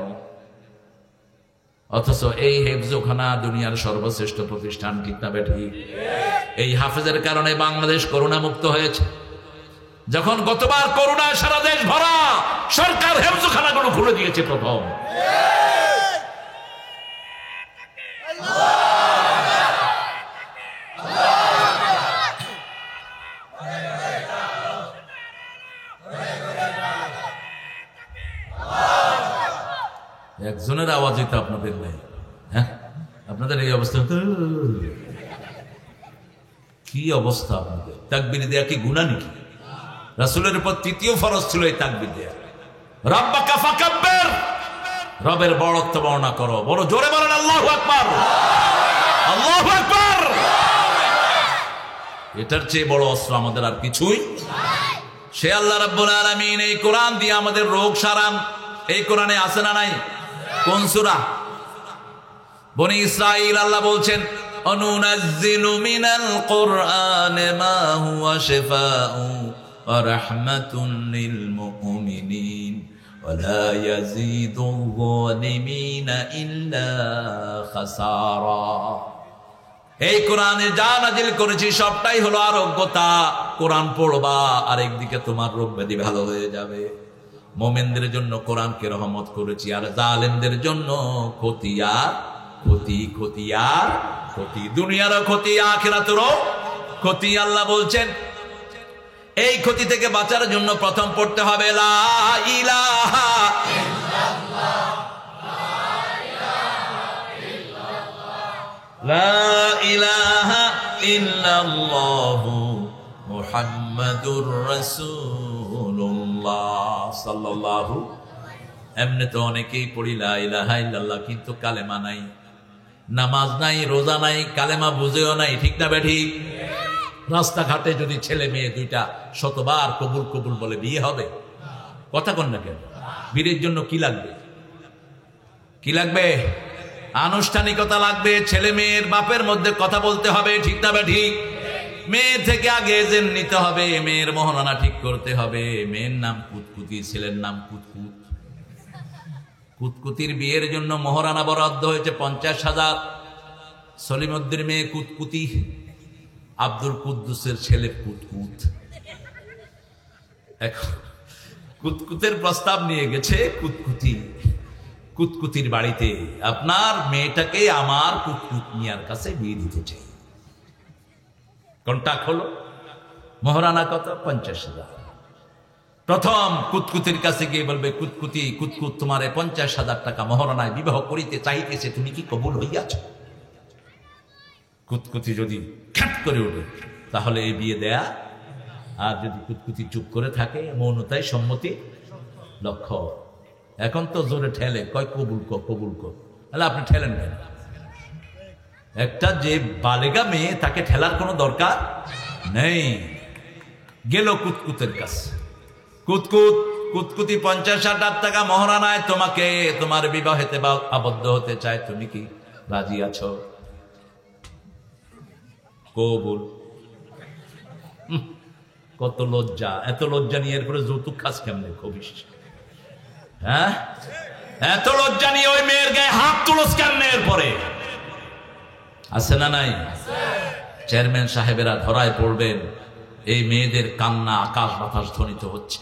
S1: অথচ এই হেফজখানা দুনিয়ার সর্বশ্রেষ্ঠ প্রতিষ্ঠান, ঠিক না ঠিক? এই হাফেজের কারণে বাংলাদেশ করোনা মুক্ত হয়েছে। যখন গতবার করোনায় সারা দেশ ভরা, সরকার হেফজখানাগুলো খুলে দিয়েছে প্রথম। একজনের আওয়াজই তো আপনাদের নেই। হ্যাঁ, আপনাদের এই অবস্থা, কি অবস্থা আপনাদের? তাকবীর দেয়া কি গুনাহ নাকি? রাসূলের উপর 3য় ফরজ ছিল এই তাকবীর দেয়া। রাব্বাকা ফাকাব্বির, রবের বড়ত্ব বর্ণনা করো, বড় জোরে বলেন আল্লাহু আকবার, আল্লাহু আকবার। এটার চেয়ে বড় অস্ত্র আমাদের আর কিছুই নাই। সে আল্লাহ রাব্বুল আলামিন এই কোরআন দিয়ে আমাদের রোগ সারান। এই কোরআনে আছে না নাই? কোন সূরা? বনি ইসরাঈল। আল্লাহ বলছেন অনুনাজ্জিলু মিনাল কুরআনি মা হুয়া শিফাউ ওয়া রাহমাতুন লিল মুমিনিন ওয়া লা ইয়াজিদুল যালিমিনা ইল্লা খাসারা। এই কোরআনে যা নাজিল করেছি সবটাই হলো আরোগ্যতা। কোরআন পড়বা আর একদিকে তোমার রোগ ব্যাধি ভালো হয়ে যাবে। মুমিনদের জন্য কোরআনকে রহমত করেছি, আর জালেমদের জন্য ক্ষতি আর ক্ষতি, ক্ষতি আর ক্ষতি, দুনিয়ারও ক্ষতি আখিরাতেরও ক্ষতি। আল্লাহ বলছেন এই ক্ষতি থেকে বাঁচার জন্য প্রথম পড়তে হবে লা ইলাহা ইল্লাল্লাহ, লা ইলাহা ইল্লাল্লাহু মুহাম্মাদুর রাসূলুল্লাহ সাল্লাল্লাহু। এমনি তো অনেকেই পড়ি লা ইলাহা ইল্লাল্লাহ, কিন্তু কালেমা নাই, নামাজ নাই, রোজা নাই, কালেমা বুঝেও নাই, ঠিক না বেঠিক? রাস্তাঘাটে যদি ছেলে মেয়ে দুইটা শতবার কবুল কবুল বলে বিয়ে হবে? কথা কন না কেন? বিয়ের জন্য কি লাগবে? কি লাগবে? আনুষ্ঠানিকতা লাগবে। ছেলে মেয়ের বাপের মধ্যে কথা বলতে হবে, ঠিক না বেঠিক? মেয়ে থেকে আগে এজেন্ট নিতে হবে, মেয়ের মহারণা ঠিক করতে হবে। মেয়ের নাম কুতকুতি, ছেলের নাম কুতকুত। কুতকুতির বিয়ের জন্য মহারণা বরাদ্দ হয়েছে 50,000। সলিমউদ্দিনের মেয়ে কুতকুতি, আব্দুল কুদ্দুসের ছেলে কুতকুত। এখন কুতকুতের প্রস্তাব নিয়ে গেছে কুতকুতি। কুতকুতির বাড়িতে আপনার মেয়েটাকে আমার কুতকুত মিয়ার কাছে বিয়ে দিতে চাই। কন্টাক্ট হলো, মহারণা কত? 50,000। প্রথম কুতকুতির কাছে গিয়ে বলবে, কুতকুতি, কুতকুত তোমারে 50,000 টাকা মহারণায় বিবাহ করিতে চাইতেছে, তুমি কি কবুল হইয়াছ? কুতকুতি যদি খ্যাট করে ওঠে তাহলে এই বিয়ে দেয়া, আর যদি কুতকুতি চুপ করে থাকে, মৌনতায় সম্মতি লক্ষ্য। এখন তো জোরে ঠেলে, কয় কবুল কর, কবুল কর। তাহলে আপনি ঠেলেন কেন? একটা যে বালেগা মেয়ে, তাকে ঠেলার কোনো দরকার নেই। গেল কুতকুতের কাছে, কুতকুত, কুতকুতি 50,000 টাকা মহারণায় তোমাকে, তোমার বিবাহেতে আবদ্ধ হতে চায়, তুমি কি রাজি আছো? কবুল। কত লজ্জা! এত লজ্জা নিয়ে এরপরে যৌতুক খাস কেমনে? কবিস, হ্যাঁ? এত লজ্জা নিয়ে ওই মেয়ের গায়ে হাত তুলস কেমনে? এরপরে আছে না নাই? চেয়ারম্যান সাহেবেরা ধরায় পড়বেন। এই মেয়েদের কান্না আকাশ বাতাস ধ্বনিত হচ্ছে।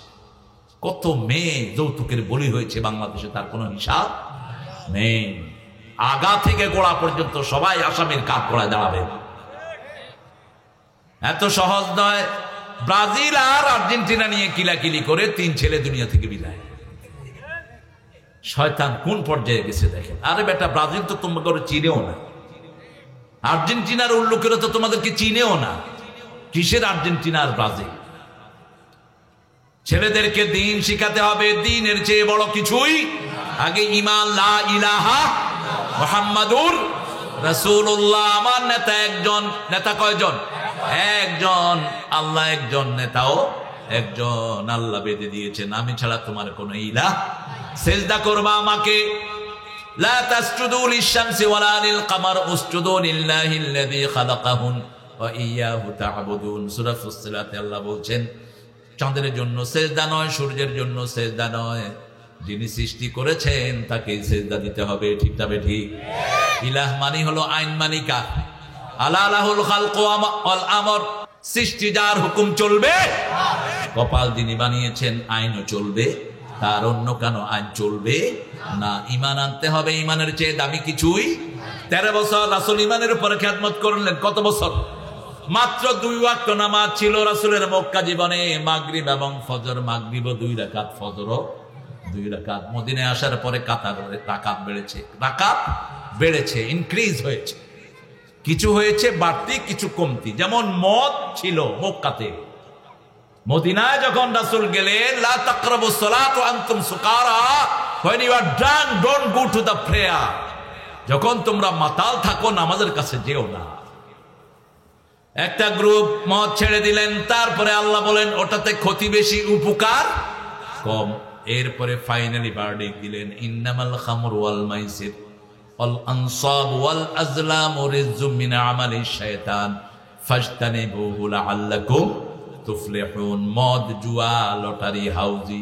S1: কত মেয়ে যৌতুকের বলি হয়েছে বাংলাদেশে, তার কোনো হিসাব নেই। আগা থেকে গোড়া পর্যন্ত সবাই আসামির কাঠ গড়ায় দাঁড়াবে। এত সহজ নয়। ব্রাজিল আর আর্জেন্টিনা নিয়ে কিলাকিলি করে 3 ছেলে দুনিয়া থেকে বিদায়। শয়তান কোন পর্যায়ে গেছে দেখেন। আরে বেটা, ব্রাজিল তো তোমাকে চিনেও না, আর্জেন্টিনার উল্লুকেরা তো তোমাদেরকে চিনেও না। কিসের আর্জেন্টিনা আর ব্রাজিল? ছেলেদেরকে দিন শিখাতে হবে। দিনের চেয়ে বড় কিছুই আগে ঈমান, লা ইলাহা মুহাম্মাদুর রাসূলুল্লাহ। আমার নেতা একজন। নেতা কয়জন? একজন। আল্লাহ একজন, নেতাও একজন। আল্লাহ বেঁধে দিয়েছেন, আমি ছাড়া তোমার কোনো ইলাহ। সিজদা করবা আমাকে। লা তাসজুদু লিশ-শামসি ওয়ালা লিল-কামার, উসজুদু লিল্লাহিল্লাযী খালাকাহুন ওয়া ইয়্যাহু তা'বুদুন। সূরা ফুসসিলাতে আল্লাহ বলছেন, চাঁদের জন্য সিজদা নয়, সূর্যের জন্য সিজদা নয়, যিনি সৃষ্টি করেছেন তাকে সিজদা দিতে হবে, ঠিক তবে ঠিক। ইলাহ মানে হলো আইন মানিকা। আলা লাহুল খালকু ওয়াল আমর। সৃষ্টি যার হুকুম চলবে। কপাল যিনি বানিয়েছেন, আইনও চলবে, তার অন্য কানো আইন চলবে না। ঈমান আনতে হবে। ঈমানের চেয়ে দামি কিছুই। 13 বছর রাসূল ঈমানের উপরে খিদমত করলেন। কত বছর? মাত্র 2 ওয়াক্ত নামাজ ছিল রাসূলের মক্কা জীবনে, মাগরিব এবং ফজর। মাগরিবও 2 রাকাত, ফজরও 2 রাকাত। মদিনায় আসার পরে রাকাত বেড়েছে, রাকাত বেড়েছে, ইনক্রিজ হয়েছে। কিছু হয়েছে বাড়তি, কিছু কমতি। যেমন মদ ছিল মক্কাতে, মদিনায় যখন রাসূল গেলেন, লা তাকরাবুস সালাত ওয়া আনতুম সুকারা, when you are drunk don't go to the prayer। যখন তোমরা মাতাল থাকো, নামাজের কাছে যেও না। একটা গ্রুপ মদ ছেড়ে দিলেন, তারপরে আল্লাহ বলেন ওটাতে ক্ষতি বেশি, উপকার কম। এরপরে ফাইনালি ভার্ডিক্ট দিলেন, ইন্নামাল খামরু ওয়াল মাইসির ওয়াল আনসাব ওয়াল আজলামু রিজজুম মিন আমালিশ শায়তান ফাজতানিবুহু লাআল্লাকুম তুফলিহুন। মদ, জুয়া, লটারি, হাউজি,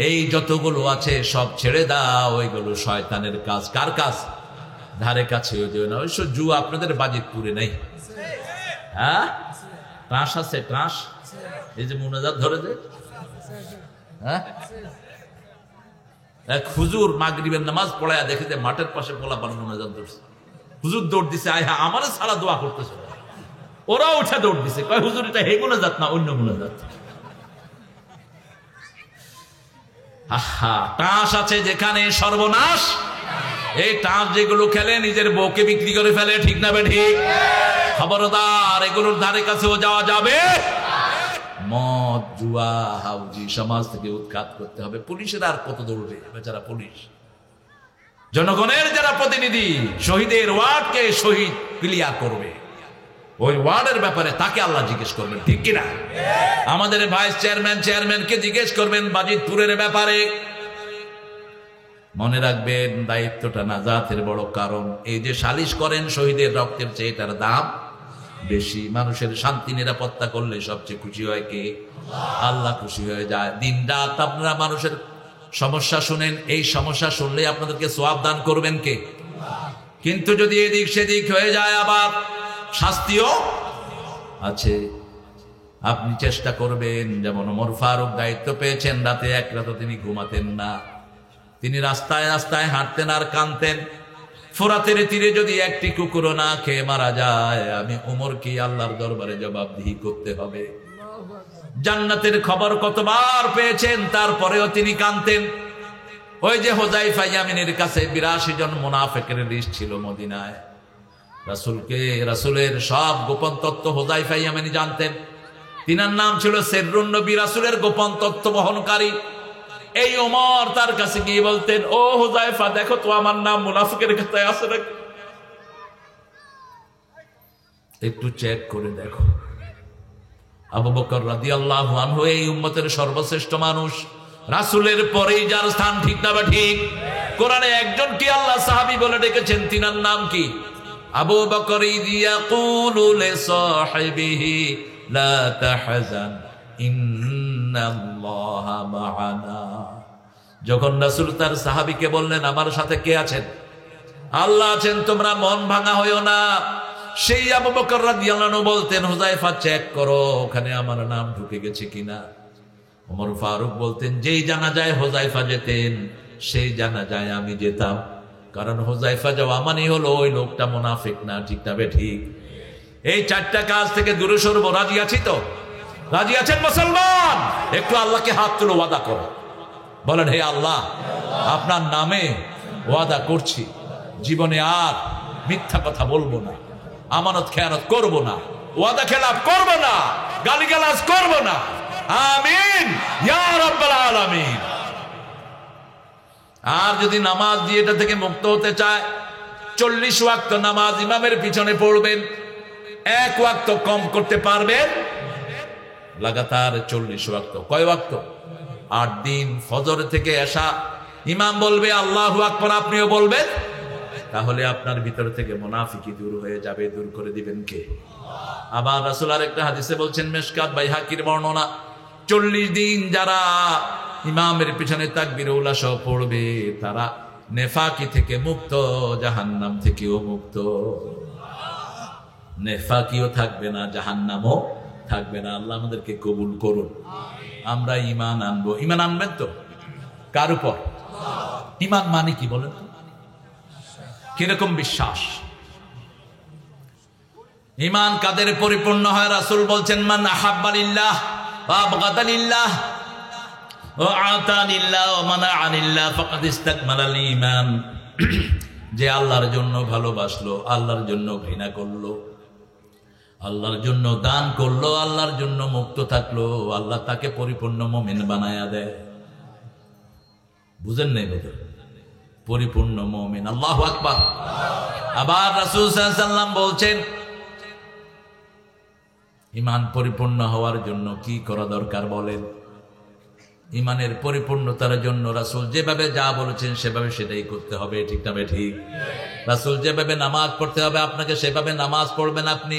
S1: এই যতগুলো আছে সব ছেড়ে দাও। ওইগুলো শয়তানের কাজ। কার কাজ? ধারে কাছে যেও না। ওইসব জুয়া আপনাদের বাজিতপুরে নেই? হ্যাঁ, ট্রাস আছে, ট্রাস। এই যে মুনাজাত ধরে যে, হ্যাঁ, এক হুজুর মাগরিবের নামাজ পড়ায় দেখে যে মাঠের পাশে পোলাপান মুনাজাত ধরছে। হুজুর দৌড় দিছে, আয় হ্যাঁ, আমারও সারা দোয়া করতেছে। ওরা উঠে দৌড় দিছে, কয় হুজুর এটা হে মুনাজাত না, অন্য মুনাজাত। টাস আছে যেখানে সর্বনাশ। এই টাস যেগুলো খেলে নিজের বউকে বিক্রি করে ফেলে, ঠিক না বে ঠিক? খবরদার, এগুলোর ধারে কাছেও যাওয়া যাবে। মদ, জুয়া, হাউজি সমাজ থেকে উৎখাত করতে হবে। পুলিশের আর কত দৌড়বে, বেচারা পুলিশ। জনগণের যারা প্রতিনিধি, শহীদের ওয়ার্ডকে শহীদ ক্লিয়ার করবে, ওই ওয়ার্ডের ব্যাপারে তাকে আল্লাহ জিজ্ঞেস করবেন, ঠিক কিনা? আমাদের ভাইস চেয়ারম্যানকে জিজ্ঞেস করবেন বাজিতপুরের ব্যাপারে। মনে রাখবেন, দায়িত্বটা নাজাতের বড় কারণ। এই যে সালিশ করেন, শহীদের রক্তের চেয়ে এটার দাম বেশি। মানুষের শান্তি নিরাপত্তা করলে সবচেয়ে খুশি হয় কে? আল্লাহ খুশি হয়ে যায়। দিন রাত আপনারা মানুষের সমস্যা শুনেন, এই সমস্যা শুনলে আপনাদেরকে সওয়াব দান করবেন কে? কিন্তু যদি এদিক সেদিক হয়ে যায়, আবার শাস্তিও আছে। আপনি চেষ্টা করবেন, যেমন ওমর ফারুক দায়িত্ব পেয়েছেন, রাতে এক রাতও তিনি ঘুমাতেন না। তিনি রাস্তায় রাস্তায় হাঁটতেন আর কাঁদতেন, ফোরাতের তীরে যদি একটি কুকুরও না খেয়ে মারা যায়, আমি ওমর কি আল্লাহর দরবারে জবাবদিহি করতে হবে। জান্নাতের খবর কতবার পেয়েছেন, তারপরেও তিনি কাঁদতেন। ওই যে হুযায়ফা ইয়ামিনের কাছে ৮২ জন মুনাফিকের লিস্ট ছিল মদিনায়। রাসূলের সব গোপন তথ্য হুযায়ফা ইয়ামিনী জানতেন। তিনার নাম ছিল সিররুন নবী, রাসূলের গোপন তথ্য বহনকারী। এই ওমর তার কাছে গিয়ে বলতেন, ও হুযায়ফা, দেখো তো আমার নাম মুনাফিকের খাতায় আছে নাকি, একটু চেক করে দেখো। আবু বকর রাদিয়াল্লাহু আনহু এই উম্মতের সর্বশ্রেষ্ঠ মানুষ, রাসূলের পরেই যার স্থান, ঠিক না বা ঠিক? কোরআনে একজন কি আল্লাহ সাহাবী বলে ডেকেছেন, তিনার নাম কি? আবু বকর ইয়াকুলু লিসাহিবিহি লা তাহজান ইন্নাল্লাহা মা'ানা। যখন রাসূল তার সাহাবীকে বললেন, আমার সাথে কে আছেন? আল্লাহ আছেন, তোমরা মন ভাঙা হইও না। সেই আবু বকর রাদিয়াল্লাহু আনহু বলতেন, হুযায়ফা চেক করো ওখানে আমার নাম ঢুকে গেছে কিনা। ওমর ফারুক বলতেন, যেই জানাজায় হুযায়ফা যেতেন সেই জানাজায় আমি যেতাম, কারণ হুযায়ফা যাওয়া মানে হলো ওই লোকটা মুনাফিক না, ঠিক না ঠিক? এই চারটা কাজ থেকে দূরে সরবো। রাজি আছি তো? রাজি আছেন মুসলমান? একটু আল্লাহকে হাত তুলে ওয়াদা করো, বলেন, হে আল্লাহ, আপনার নামে ওয়াদা করছি, জীবনে আর মিথ্যা কথা বলবো না, আমানত খেয়ানত করব না, ওয়াদা খেলাফ করব না, গালিগালাজ করব না। আমিন ইয়া রাব্বাল আলামিন। আর যদি নামাজ দিয়ে এটা থেকে মুক্ত হতে চায়, 40 ওয়াক্ত নামাজ ইমামের পিছনে পড়বেন। 1 ওয়াক্ত কম করতে পারবেন, লাগাতার 40 ওয়াক্ত। কয় ওয়াক্ত? 8 দিন। ফজর থেকে এশা ইমাম বলবে আল্লাহু আকবার, আপনিও বলবেন, তাহলে আপনার ভিতর থেকে মুনাফিকি দূর হয়ে যাবে। দূর করে দিবেন কে? আবার রাসূল আরেকটা হাদিসে বলছেন, মিশকাত বাইহাকির বর্ণনা, 40 দিন যারা ইমামের পিছনে তাকবীর উলা সহ পড়বে, তারা নেফাকি থেকে মুক্ত, জাহান্নাম থেকেও মুক্ত। নেফাকিও থাকবে না, জাহান্নামও থাকবে না। আল্লাহ আমাদেরকে কবুল করুন। আমরা ঈমান আনবো। ঈমান আনবেন তো? কার উপর? ঈমান মানে কি বলেন? কিরকম বিশ্বাস? ঈমান কাদের পরিপূর্ণ হয়? রাসূল বলছেন, মান আহাব্বা লিল্লাহ ওয়া আবগাদা লিল্লাহ ওয়া আতা লিল্লাহ ওয়া মানাআ লিল্লাহ ফাকাদ ইসতাকমালাল ঈমান। যে আল্লাহর জন্য ভালোবাসলো, আল্লাহর জন্য ঘৃণা করলো, আল্লাহর জন্য দান করলো, আল্লাহর জন্য মুক্ত থাকলো, আল্লাহ তাকে পরিপূর্ণ মুমিন বানায়া দেয়। বুঝেন নাই বোধ? পরিপূর্ণ মুমিন। আল্লাহু আকবার। আবার রাসূল সাল্লাল্লাহু আলাইহি ওয়াসাল্লাম বলছেন, ঈমান পরিপূর্ণ হওয়ার জন্য কি করা দরকার বলেন? ঈমানের পরিপূর্ণতার জন্য রাসূল যেভাবে যা বলেছেন সেভাবে সেটাই করতে হবে, ঠিক না ঠিক? রাসূল যেভাবে নামাজ পড়তে হবে আপনাকে, সেভাবে নামাজ পড়বেন আপনি।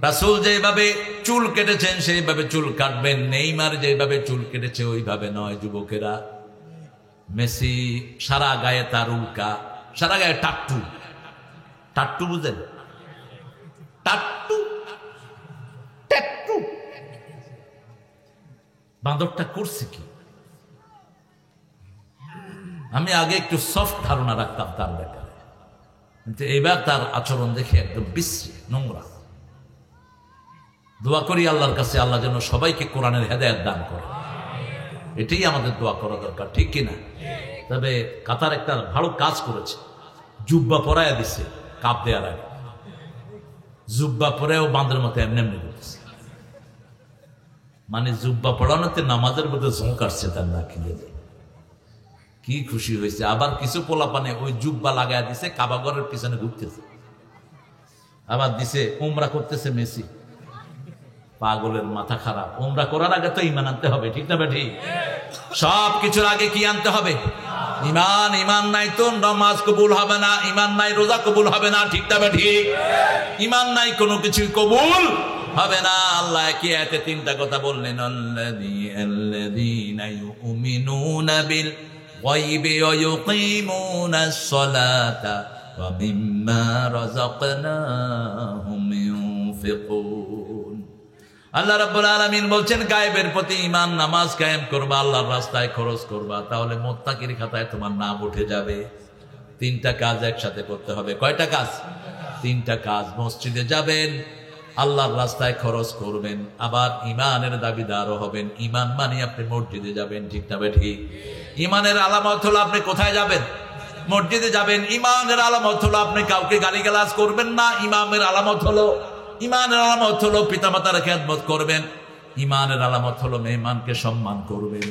S1: রাসূল যেভাবে চুল কেটেছেন সেইভাবে চুল কাটবেন। নেইমার যেভাবে চুল কেটেছে ওইভাবে নয়। যুবকেরা, মেসি সারা গায়ে তার উল্কা, সারা গায়ে টাট্টু। টাট্টু বুঝেন? টাট্টু, টাট্টু। বাঁদরটা করছে কি? আমি আগে একটু সফট ধারণা রাখতাম তার ব্যাপারে, কিন্তু এবার তার আচরণ দেখে একদম বিশ্রী, নোংরা। দোয়া করি আল্লাহর কাছে, আল্লাহ যেন সবাইকে কোরআনের হেদায়েত দান করে। এটাই আমাদের দোয়া করা দরকার, ঠিক কিনা? তবে কাতার একটা ভালো কাজ করেছে, জুব্বা পরাইয়া দিছে কাপ দেওয়ার আগে। জুব্বা পরেও বাঁধের মতো এমনি এমনি করতেছে, মানে জুব্বা পড়ানোতে নামাজের মধ্যে ঝোঁক আসছে তার না খিলে, কি খুশি হয়েছে। আবার কিছু পোলাপানে ওই জুব্বা লাগাই দিছে, কাবাগরের পিছনে ঘুরতেছে, আবার দিছে উমরা করতেছে মেসি। পাগলের মাথা খারাপ। উমরা করার আগে তো ঈমান আনতে হবে, ঠিক না বেঠি? সব কিছুর আগে কি আনতে হবে? ঈমান। ঈমান নাই তো নামাজ কবুল হবে না, ঈমান নাই রোজা কবুল হবে না, ঠিক না বেঠি? ঈমান নাই কোনো কিছু কবুল হবে না। আল্লাহ কি এতে তিনটা কথা বললেন, আল্লাযীনা ইউমিনুনা বিল গায়বি ওয়া ইউকিমুনাস সালাতা ওয়া মিম্মা রাযাকনাহুম ইউনফিকুন। আল্লাহ রাব্বুল আলামিন বলছেন গায়েবের প্রতি ঈমান, নামাজ কায়েম করবা, আল্লাহর রাস্তায় খরচ করবা, তাহলে মুত্তাকির খাতায় তোমার নাম উঠে যাবে। তিনটা কাজ একসাথে করতে হবে। কয়টা কাজ? তিনটা কাজ। মসজিদে যাবেন, আল্লাহর রাস্তায় খরচ করবেন, আবার ঈমানের দাবিদারও হবেন। ঈমান মানে আপনি মসজিদে যাবেন, ঠিক না বেঠি? ঈমানের আলামত হলো আপনি কোথায় যাবেন? মসজিদে যাবেন। ঈমানের আলামত হলো আপনি কাউকে গালিগালাজ করবেন না। ঈমানের আলামত হলো পিতামাতার খেদমত করবেন। ঈমানের আলামত হলো মেহমানকে সম্মান করবেন।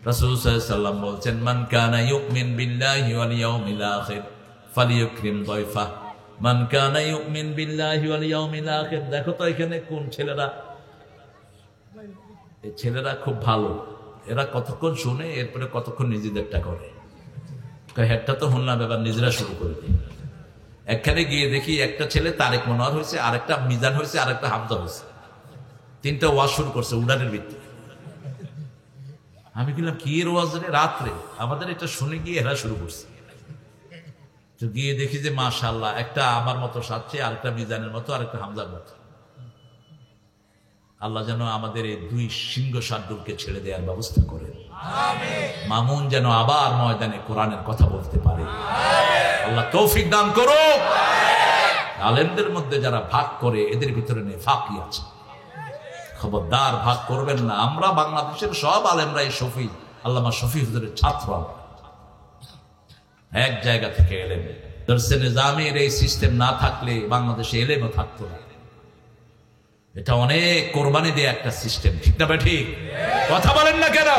S1: রাসূল সাল্লাল্লাহু আলাইহি ওয়াসাল্লাম বলছেন, মান কানা ইউমিন বিল্লাহি ওয়াল ইয়াউমিল আখির ফালিয়ুকরিম দাইফা। মান কানা ইউমিন বিল্লাহি ওয়াল ইয়াউমিল আখির। দেখো তো এখানে কোন ছেলেরা, এই ছেলেরা খুব ভালো। এরা কতক্ষণ শুনে, এরপরে কতক্ষণ নিজেদেরটা করে। হেডটা তো শুনলাম, এবার নিজেরা শুরু করে দিই। একখানে গিয়ে দেখি একটা ছেলে তারেক মনোয়ার হয়েছে, আরেকটা মিজান হয়েছে, আরেকটা হামজা হয়েছে। তিনটা ওয়াজ শুরু করছে উড়ানের ভিত্তিতে। আমি বললাম কি এর ওয়াজ রে? রাত্রে আমাদের এটা শুনে গিয়ে এরা শুরু করছে। তো গিয়ে দেখি যে মাশাআল্লাহ, একটা আমার মতো সাজছে, আরেকটা মিজানের মতো, আরেকটা হামজার মতো। আল্লাহ যেন আমাদের এই দুই সিংহ শার্দুলকে ছেড়ে দেওয়ার ব্যবস্থা করেন। মামুন যেন আবার ময়দানে কোরআনের কথা বলতে পারে। আল্লাহ তৌফিক দান করুক। আলেমদের মধ্যে যারা ভাগ করে, এদের ভিতরে নেফাকি আছে। খবরদার ভাগ করবেন না। আমরা বাংলাদেশের সব আলেমরাই শফি, আল্লামা শফি হুজুরের ছাত্র। এক জায়গা থেকে এলেম। দরসে নিজামের এই সিস্টেম না থাকলে বাংলাদেশে এলেমও থাকতো না। এটা অনেক কোরবানি দিয়ে একটা সিস্টেম, ঠিক না ঠিক? কথা বলেন না কেন?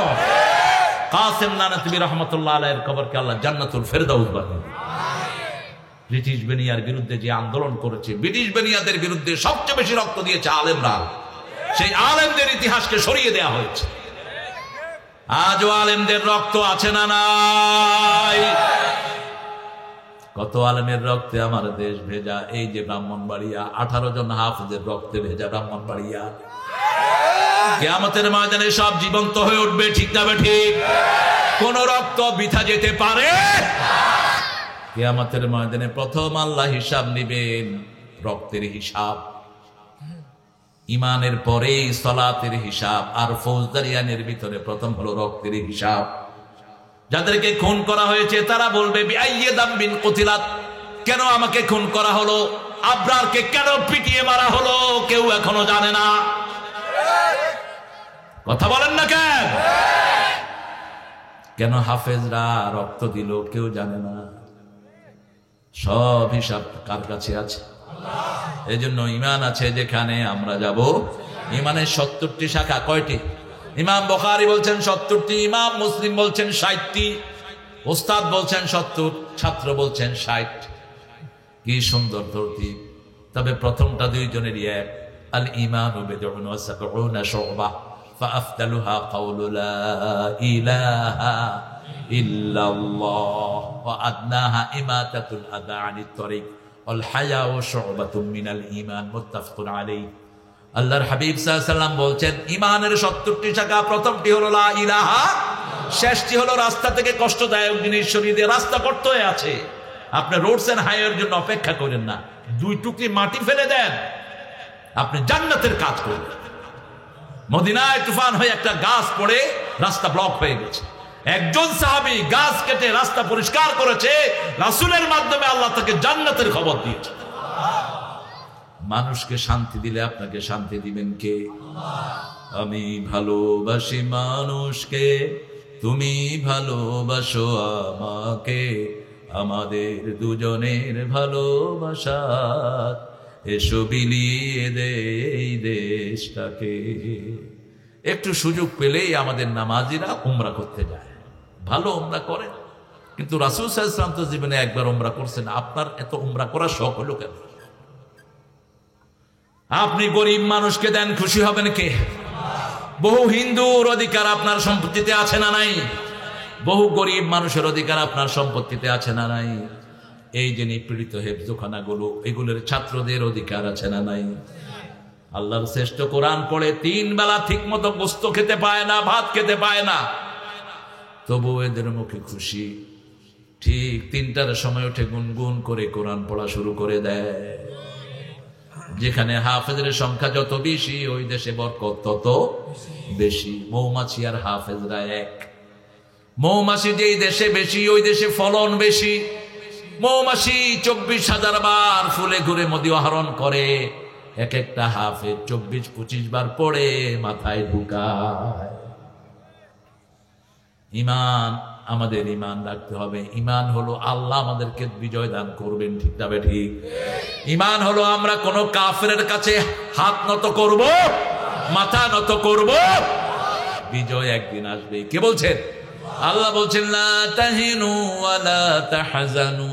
S1: কাসেম নানতবী রহমতুল্লাহ আলাইহির কবরকে আল্লাহ জান্নাতুল ফেরদাউস বানাবেন। ব্রিটিশ বেনিয়ার বিরুদ্ধে যে আন্দোলন করেছে, ব্রিটিশ বেনিয়াদের বিরুদ্ধে সবচেয়ে বেশি রক্ত দিয়েছে আলেমরা। সেই আলেমদের ইতিহাসকে সরিয়ে দেওয়া হয়েছে। আজও আলেমদের রক্ত আছে না নাই? কত আলেমের রক্তে আমার দেশ ভেজা। এই যে ব্রাহ্মণবাড়িয়া, 18 জন হাফেজের রক্তে ভেজা ব্রাহ্মণবাড়িয়া। কিয়ামতের ময়দানে সব জীবন্ত হয়ে উঠবে, ঠিক না ঠিক? কোন রক্ত বৃথা যেতে পারে? কিয়ামতের ময়দানে প্রথম আল্লাহ হিসাব নিবেন, রক্তের হিসাব। ঈমানের পরে সালাতের হিসাব, আর ফৌজদারিয়ানের ভিতরে প্রথম হলো রক্তের হিসাব। যাদেরকে খুন করা হয়েছে তারা বলবে বিআইয়ি দামবিন কুতিলাত, কেন আমাকে খুন করা হলো? আবরারকে কেন পিটিয়ে মারা হলো? কেউ এখনো জানে না। কথা বলেন না কেন? কেন হাফেজরা রক্ত দিল? কেউ জানে না। সব হিসাব কার কাছে আছে? এই জন্য ঈমান আছে যেখানে আমরা যাব। ঈমানের 70টি শাখা। কয়টি? ইমাম বুখারী বলছেন 70টি, ইমাম মুসলিম বলছেন 60টি, ওস্তাদ বলছেন 70, ছাত্র বলছেন 60। কি সুন্দর তরতিব। তবে প্রথমটা দুইজনেরই এক। আল ঈমানু বিদ'উন ওয়া সাব'উনা শু'বা ফাআফদালুহা কাওলু লা ইলাহা ইল্লাল্লাহ ওয়া আদনাহা ইমাতাতুল আযা আনিত তরিক ওয়াল হায়াউ শু'বাতুম মিনাল ঈমান। মুত্তাফাকুন আলাইহি। আল্লাহর হাবিব সাল্লাল্লাহু আলাইহি ওয়াসাল্লাম বলছেন ঈমানের 70টি শাখা। প্রথমটি হলো লা ইলাহা, শেষটি হলো রাস্তা থেকে কষ্টদায়ক জিনিস সরিয়ে দিয়ে। রাস্তা কষ্ট হয়ে আছে, আপনি রোডস এন্ড হাইওয়ের জন্য অপেক্ষা করেন না, 2 টুকরি মাটি ফেলে দেন, আপনি জান্নাতের কাজ করবেন। মদিনায় তুফান হয়ে একটা গাছ পড়ে রাস্তা ব্লক হয়ে গেছে। একজন সাহাবী গাছ কেটে রাস্তা পরিষ্কার করেছে, রাসূলের মাধ্যমে আল্লাহ তাকে জান্নাতের খবর দিয়েছে। মানুষকে শান্তি দিলে আপনাকে শান্তি দিবেন কে? আমি ভালোবাসি মানুষকে, তুমি ভালোবাসো আমাকে, আমাদের দুজনের ভালোবাসা এসো বিলিয়ে দে এই দেশটাকে। একটু সুযোগ পেলেই আমাদের নামাজিরা উমরা করতে যায়, ভালো উমরা করে, কিন্তু রাসূল সাল্লাল্লাহু আলাইহি ওয়াসাল্লাম তো জীবনে একবার উমরা করছেন, আপনার এত উমরা করার শখ হলো কেন? আপনি গরিব মানুষকে দেন, খুশি হবেন কে? বহু হিন্দুর অধিকার আপনার সম্পত্তিতে আছে না নাই? বহু গরিব মানুষের অধিকার আপনার সম্পত্তিতে আছে না নাই? এই যে নিপীড়িত হেফজখানাগুলো, এগুলোর ছাত্রদের অধিকার আছে না নাই? আল্লাহর শ্রেষ্ঠ কোরআন পড়ে 3 বেলা ঠিক মতো গোস্ত খেতে পায় না, ভাত খেতে পায় না, তবু এদের মুখে খুশি। ঠিক 3টার সময় উঠে গুনগুন করে কোরআন পড়া শুরু করে দেয়। যেখানে হাফেজের সংখ্যা যত বেশি, ওই দেশে বরকত তত বেশি। মৌমাছি আর হাফেজরা এক। মৌমাছি যেই দেশে বেশি, ওই দেশে ফলন বেশি। মৌমাছি 24,000 বার ফুলে ঘুরে মদি আহরণ করে, এক একটা হাফেজ 24-25 বার পড়ে মাথায় ঢুকায়। ইমান, আমাদের ইমান রাখতে হবে। ইমান হলো আল্লাহ আমাদেরকে বিজয় দান করবেন, ঠিক না ঠিক? ইমান হলো আমরা কোন কাফেরের কাছে হাত নত করব, মাথা নত করব, বিজয় একদিন আসবে। কে বলছেন? আল্লাহ বলছেন লা তাহিনু ওয়া লা তাহজানু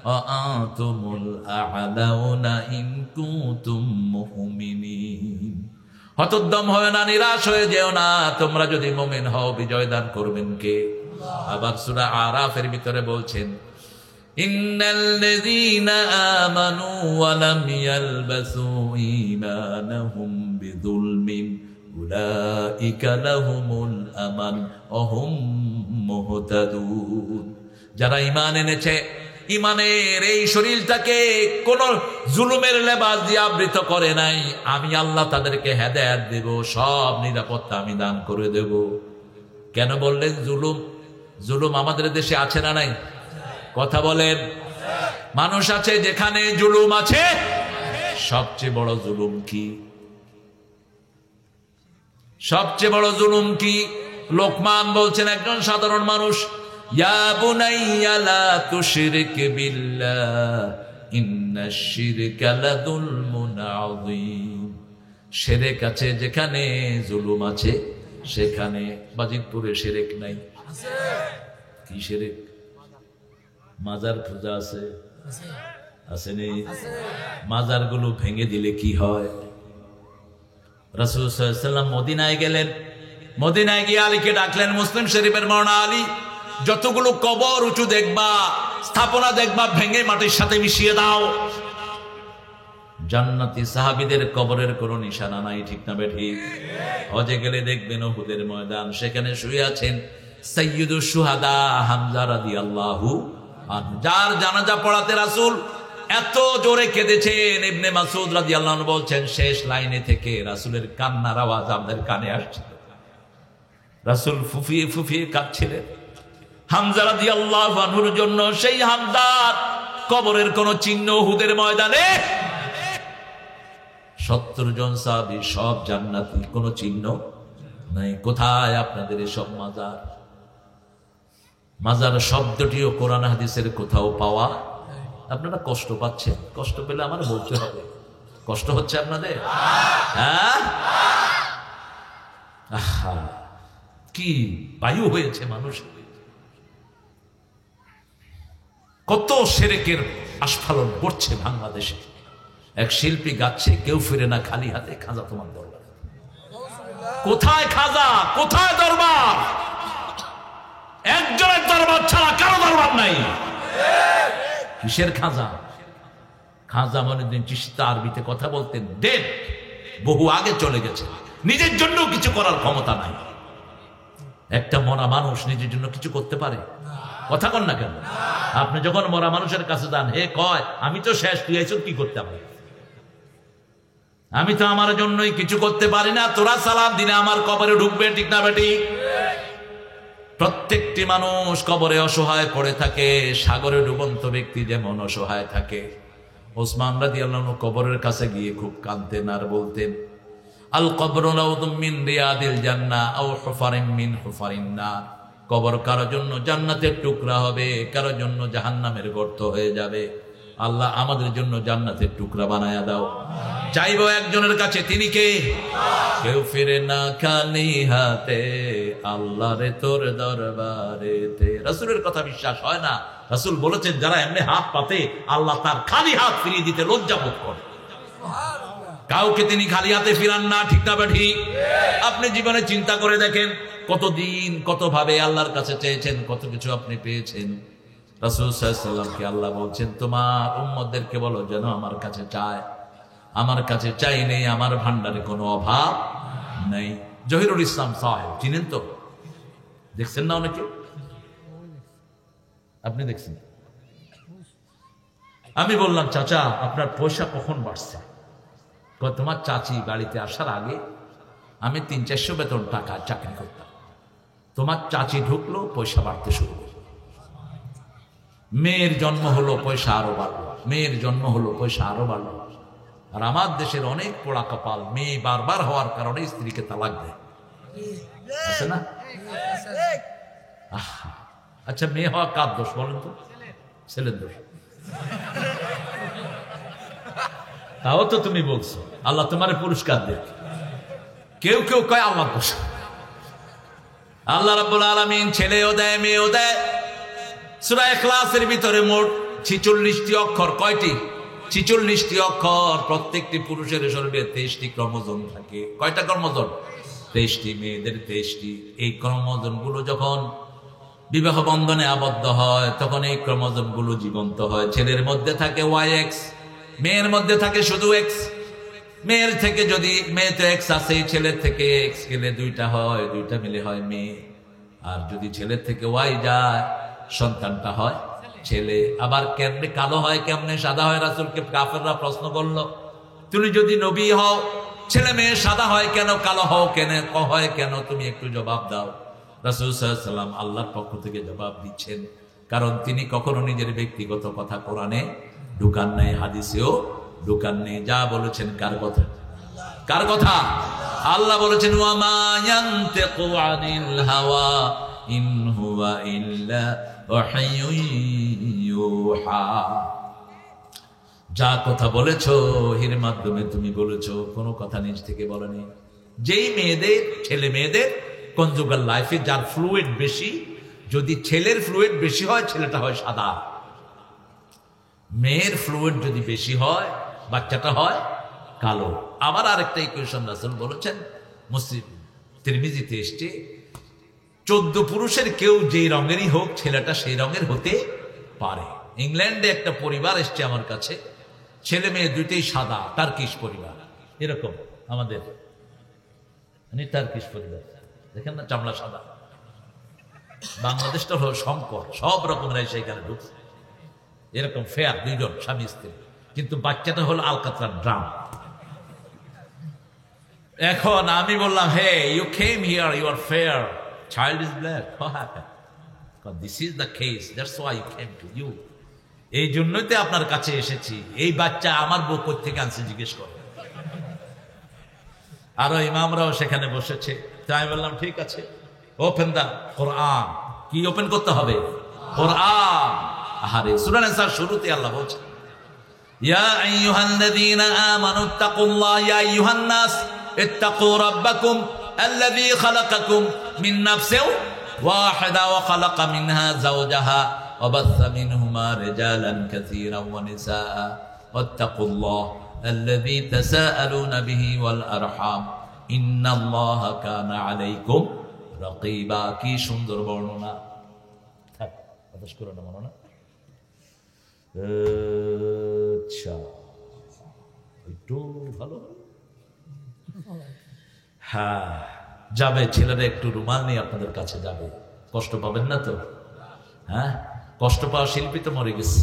S1: ওয়া আনতুমুল আ'লাউনা ইন কুনতুম মুমিনিন। হতোদ্যম হয় না, নিরাশ হয়ে যেও না, তোমরা যদি মুমিন হও বিজয় দান করবেন কে? আবার সূরা আরাফের ভিতরে বলছেন ইন্নাল্লাযীনা আমানু ওয়া লাম ইয়ালবাসু ঈমানাহুম বিযুলমিন উলাইকা লাহুমুল আমান ওয়া হুম মুহতাদুন। যারা ঈমান এনেছে, ঈমানের এই শরীরটাকে কোন জুলুমের লেবাস দিয়ে আবৃত করে নাই, আমি আল্লাহ তাদেরকে হেদায়েত দেব, সব নিরাপত্তা আমি দান করে দেব। কেন বললেন জুলুম? জুলুম আমাদের দেশে আছে না নাই? কথা বলেন। মানুষ আছে যেখানে জুলুম আছে। সবচেয়ে বড় জুলুম কি? সবচেয়ে বড় জুলুম কি? লোকমান বলছেন, একজন সাধারণ মানুষ, ইয়া বুনাইয়া লা তুশরিক বিল্লাহ ইন্নাশ শিরকা লাযুলমুন আযীম। শিরক আছে যেখানে, জুলুম আছে সেখানে। বাজিতপুরে শিরক নাই? কি শিরক? মাজার পূজা আছে, আসেনি? মাজারগুলো ভেঙে দিলে কি হয়? রাসূল সাল্লাল্লাহু আলাইহি ওয়াসাল্লাম মদিনায় গেলেন, মদিনায় গিয়ে আলীকে ডাকলেন। মুসলিম শরীফের বর্ণনা, আলী যতগুলো কবর উঁচু দেখবা, স্থাপনা দেখবা, ভেঙে মাটির সাথে মিশিয়ে দাও। জান্নাতি সাহাবীদের কবরের কোনো নিশানা নাই, ঠিক না ঠিক? হজে গেলে দেখবেন উহুদের ময়দান, সেখানে শুয়ে আছেন সাইয়্যিদুশ শুহাদা হামজা রাদিয়াল্লাহু আনহু, যার জানাজা পড়াতে রাসূল এত জোরে কেঁদেছেন। ইবনে মাসউদ রাদিয়াল্লাহু আনহু বলছেন, শেষ লাইনে থেকে রাসূলের কান্নার আওয়াজ আমাদের কানে আসছিল। রাসূল ফুফিয়ে ফুফিয়ে কাঁদছিলেন হামজা রাদিয়াল্লাহু আনহুর জন্য। সেই হামজার কবরের কোন চিহ্ন উহুদের ময়দানে? 70 জন সাহাবী সব জান্নাতি, কোন চিহ্ন নাই। কোথায় আপনাদের এসব মাজার? মাজার শব্দটিও কোরআন হাদিসের কোথাও পাওয়া? আপনারা কষ্ট পাচ্ছেন, কষ্ট পেলে আমার বলতে হবে। কষ্ট হচ্ছে আপনাদের? হ্যাঁ, আহা, কি বায়ু হয়েছে মানুষ! কত শিরকের আস্ফালন করছে বাংলাদেশে। এক শিল্পী গাচ্ছে, কেউ ফিরে না খালি হাতে, খাজা তোমার দরবার। কোথায় খাজা? কোথায় দরবার? একজনের দরবার ছাড়া কারো দরবার নাই। কিসের খাজা? খাজা মঈনুদ্দিন চিশতি আরবিতে কথা বলতেন, দেব বহু আগে চলে গেছে, নিজের জন্য কিছু করার ক্ষমতা নাই। একটা মরা মানুষ নিজের জন্য কিছু করতে পারে? কথা কন না কেন? আপনি যখন মরা মানুষের কাছে যান, হে কয় আমি তো শেষ, তুই আইছ কি করতে পারি? আমি তো আমার জন্যই কিছু করতে পারি না, তোরা সালাম দিনে আমার কবরে ঢুকবে, ঠিক না বেটি? প্রত্যেকটি মানুষ কবরে অসহায় পড়ে থাকে, সাগরে ডুবন্ত ব্যক্তি যেমন অসহায় থাকে। ওসমান রাদিয়াল্লাহু আনহু কবরের কাছে গিয়ে খুব কাঁদতেন আর বলতেন, আল কবরু রাউদুম মিন রিয়াদিল জান্নাহ আও হুফারিম মিন হুফারিন নার। কবর কারো জন্য জান্নাতের টুকরা হবে, কারো জন্য জাহান্নামের গর্ত হয়ে যাবে। আল্লাহ আমাদের জন্য জান্নাতের টুকরা বানায়া দাও। চাইবো একজনের কাছে, তিনি কে? কেউ ফিরে না খালি হাতে, আল্লাহ রে তোর দরবারেতে। রাসূলের কথা বিশ্বাস হয় না? রাসূল বলেছেন যারা এমনি হাত পাতে আল্লাহ তার খালি হাত ফিরিয়ে দিতে লজ্জা বোধ করে। কাউকে তিনি খালি হাতে ফিরান না, ঠিক না ঠিক? আপনি জীবনে চিন্তা করে দেখেন, কতদিন কতভাবে আল্লাহর কাছে চেয়েছেন, কত কিছু আপনি পেয়েছেন। রাসূল সাল্লাল্লাহু আলাইহি ওয়াসাল্লামকে আল্লাহ বলছেন তোমার উম্মতদেরকে বলো যেন আমার কাছে চায়। আমার কাছে চাই নেই, আমার ভান্ডারে কোনো অভাব নেই। জহিরুল ইসলাম সাহেব চিনেন তো? দেখছেন না অনেকে? আপনি দেখছেন? আমি বললাম চাচা আপনার পয়সা কখন বাড়ছে? তোমার চাচি বাড়িতে আসার আগে আমি 300-400 বেতন টাকা চাকরি করতাম, তোমার চাচি ঢুকলো পয়সা বাড়তে শুরু করলো। মেয়ের জন্ম হলো পয়সা আরো বাড়লো, মেয়ের জন্ম হলো পয়সা আরো বাড়লো। আর আমার দেশের অনেক পোড়া কপাল, মেয়ে বারবার হওয়ার কারণে স্ত্রীকে তালাক দেয়, আছে না? আচ্ছা মেয়ে হওয়া কার দোষ বলেন তো? ছেলের দোষ। তাও তো তুমি বলছো আল্লাহ তোমার পুরস্কার দেয়। কেউ কেউ কয় আল্লাহ দোষ। আল্লাহ রাব্বুল আলামিন ছেলেও দেয় মেয়েও দেয়। সূরা ইখলাসের ভিতরে মোট 46টি অক্ষর। কয়টি? 46টি অক্ষর। প্রত্যেকটি পুরুষের শরীরে 23টি ক্রোমোজোম থাকে। কয়টা ক্রোমোজোম? 23টি। মেয়েদের 23টি। এই ক্রোমোজোম গুলো যখন বিবাহ বন্ধনে আবদ্ধ হয় তখন এই ক্রোমোজোম গুলো জীবন্ত হয়। ছেলের মধ্যে থাকে YX, মেয়ের মধ্যে থাকে শুধু X। মেয়ের থেকে যদি মেয়েতে X আছে, ছেলের থেকে X গেলে 2টা হয়, 2টা মিলে হয় মেয়ে। আর যদি ছেলের থেকে Y যায় সন্তানটা হয় ছেলে। আবার কেমনে কালো হয়, কেমনে সাদা হয়? রাসূলকে কাফেররা প্রশ্ন করলো তুমি যদি নবী হও ছেলে মেয়ে সাদা হয় কেন, কালো হও কেন, হয় কেন? তুমি একটু জবাব দাও। রাসূল সাল্লাল্লাহু আলাইহি ওয়াসাল্লাম আল্লাহর পক্ষ থেকে জবাব দিচ্ছেন, কারণ তিনি কখনো নিজের ব্যক্তিগত কথা কোরআনে ঢুকান নাই, হাদিসেও ঢুকান নেই। যা বলেছেন কার কথা? কার কথা? আল্লাহ বলেছেন ওয়া মা ইয়ানতিকু আনিল হাওয়া ইন হুয়া ইল্লা ওয়াহয়ুন ইউহা। যা কথা বলেছো এর মাধ্যমে তুমি বলেছো, কোনো কথা নিজ থেকে বলেনি। যেই মেয়েদের, ছেলে মেয়েদের কনজুগাল লাইফে যার ফ্লুইড বেশি, যদি ছেলের ফ্লুইড বেশি হয় ছেলেটা হয় সাদা, মেয়ের ফ্লুইড যদি বেশি হয় বাচ্চাটা হয় কালো। আবার আরেকটা ইকুয়েশন রাসূল বলেছেন, মুসলিম তিরমিজিতে এসেছে, 14 পুরুষের কেউ যেই রঙেরই হোক ছেলেটা সেই রঙের হতে পারে। ইংল্যান্ডে একটা পরিবার এসছে আমার কাছে, ছেলে মেয়ে দুইটাই সাদা, টার্কিশ পরিবার। এরকম আমাদের মানে টার্কিশ পরিবার, দেখেন না চামড়া সাদা। বাংলাদেশটা হলো শঙ্কর, সব রকমের সেখানে ঢুকছে। এরকম ফেয়ার দুইজন স্বামী স্ত্রী, কিন্তু বাচ্চাটা হলো আলকাতরার ড্রাম। এখন আমি বললাম hey you came here, you are fair, child is black, what happened? Because this is the case, that's why I came to you. এই জন্যই তো আপনার কাছে এসেছি। এই বাচ্চা আমার বউ কই থেকে আনছে জিজ্ঞেস করে। আরো ইমামরাও সেখানে বসেছে। তাই বললাম ঠিক আছে, ওপেন দা কোরআন। কি ওপেন করতে হবে? কোরআন। আহারে সূরা নিসার শুরুতে আল্লাহ বলছেন ইয়া আইয়ুহাল্লাযীনা আমানুত্তাকুল্লাহ, ইয়া আইয়ুহান নাস ইত্তাকু রাব্বাকুম আল্লাযী খালাকাকুম মিন নাফসিন ওয়াহিদা ওয়া খালাকা মিনহা যাওজাহা ওয়া বাসসা মিনহুমা রিজালান কাসীরান ওয়া নিসাআ ওয়াত্তাকুল্লাহ আল্লাযী তাসাআলুনা বিহি ওয়াল আরহাম ইন্নাল্লাহা কানা আলাইকুম রাকীবা। কি সুন্দর বর্ণনা। থাক আদেশ করো না মনে না। আচ্ছা একটু ভালো। হ্যাঁ যাবে, ছেলেরা একটু রুমাল নিয়ে আপনাদের কাছে যাবে, কষ্ট পাবেন না তো? হ্যাঁ, কষ্ট পাওয়া শিল্পী তো মরে গেছে।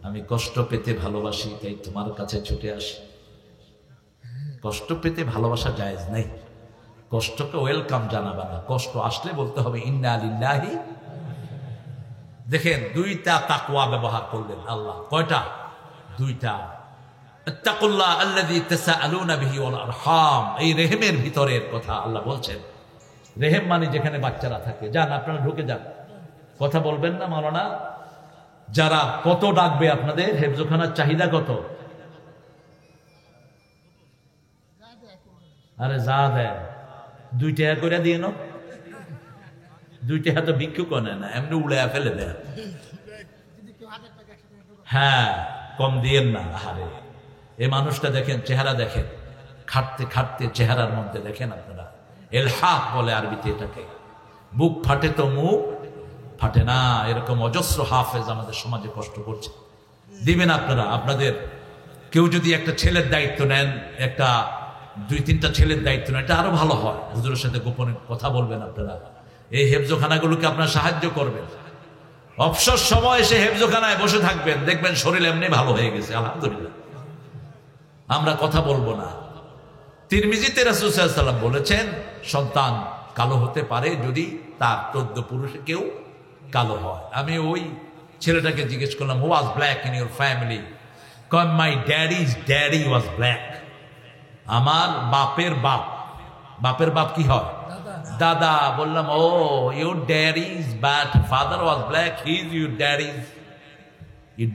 S1: আমি কষ্ট পেতে ভালোবাসি, তাই তোমার কাছে ছুটে আসি। কষ্ট পেতে ভালোবাসা জায়েজ নাই, কষ্টকে ওয়েলকাম জানাবে না, কষ্ট আসলে বলতে হবে ইন্না লিল্লাহি। দেখেন দুইটা তাকওয়া ব্যবহার করলেন আল্লাহ। কয়টা? দুইটা। ইত্তাকুল্লাহ আল্লাযী তাসাআলুনা বিহি ওয়াল আরহাম, এই রেহেমের ভিতরের কথা আল্লাহ বলছেন। রেহেম মানে যেখানে বাচ্চারা থাকে। যান আপনারা ঢুকে যান, কথা বলবেন না মাওলানা? যারা কত ডাকবে আপনাদের হেফজোখানার চাহিদা কত? আরে যা দেয় 2 টাকা করে দিয়ে নাও। 2 টাকা তো ভিক্ষু করে না, এমনি উড়ে ফেলে দেয়। হ্যাঁ, কম দিয়েন না। আরে এই মানুষটা দেখেন, চেহারা দেখেন, খাটতে খাটতে চেহারার মধ্যে দেখেন আপনারা এলহাক বলে আরবিতে এটাকে। বুক ফাটে তো মুখ ফাটে না, এরকম অজস্র হাফেজ আমাদের সমাজে কষ্ট করছে। দিবেন আপনারা। আপনাদের কেউ যদি একটা ছেলের দায়িত্ব নেন, একটা 2-3টা ছেলের দায়িত্ব নেন, এটা আরো ভালো হয়। হুজুরের সাথে গোপনে কথা বলবেন আপনারা, এই হেফজোখানাগুলোকে আপনারা সাহায্য করবেন। অবসর সময় এসে হেফজোখানায় বসে থাকবেন, দেখবেন শরীর এমনি ভালো হয়ে গেছে, আলহামদুলিল্লাহ। আমরা কথা বলবো না। তিরমিজিতে রাসূল সাল্লাল্লাহু আলাইহি ওয়াসাল্লাম বলেছেন, সন্তান কালো হতে পারে যদি তার 14 পুরুষে কেউ কালো হয়। আমি ওই ছেলেটাকে জিজ্ঞেস করলাম, who was black in your family? Come my daddy was black. আমার বাপের বাপ, বাপের বাপ কি হয়? দাদা। বললাম, oh your daddy's but father was black, he is your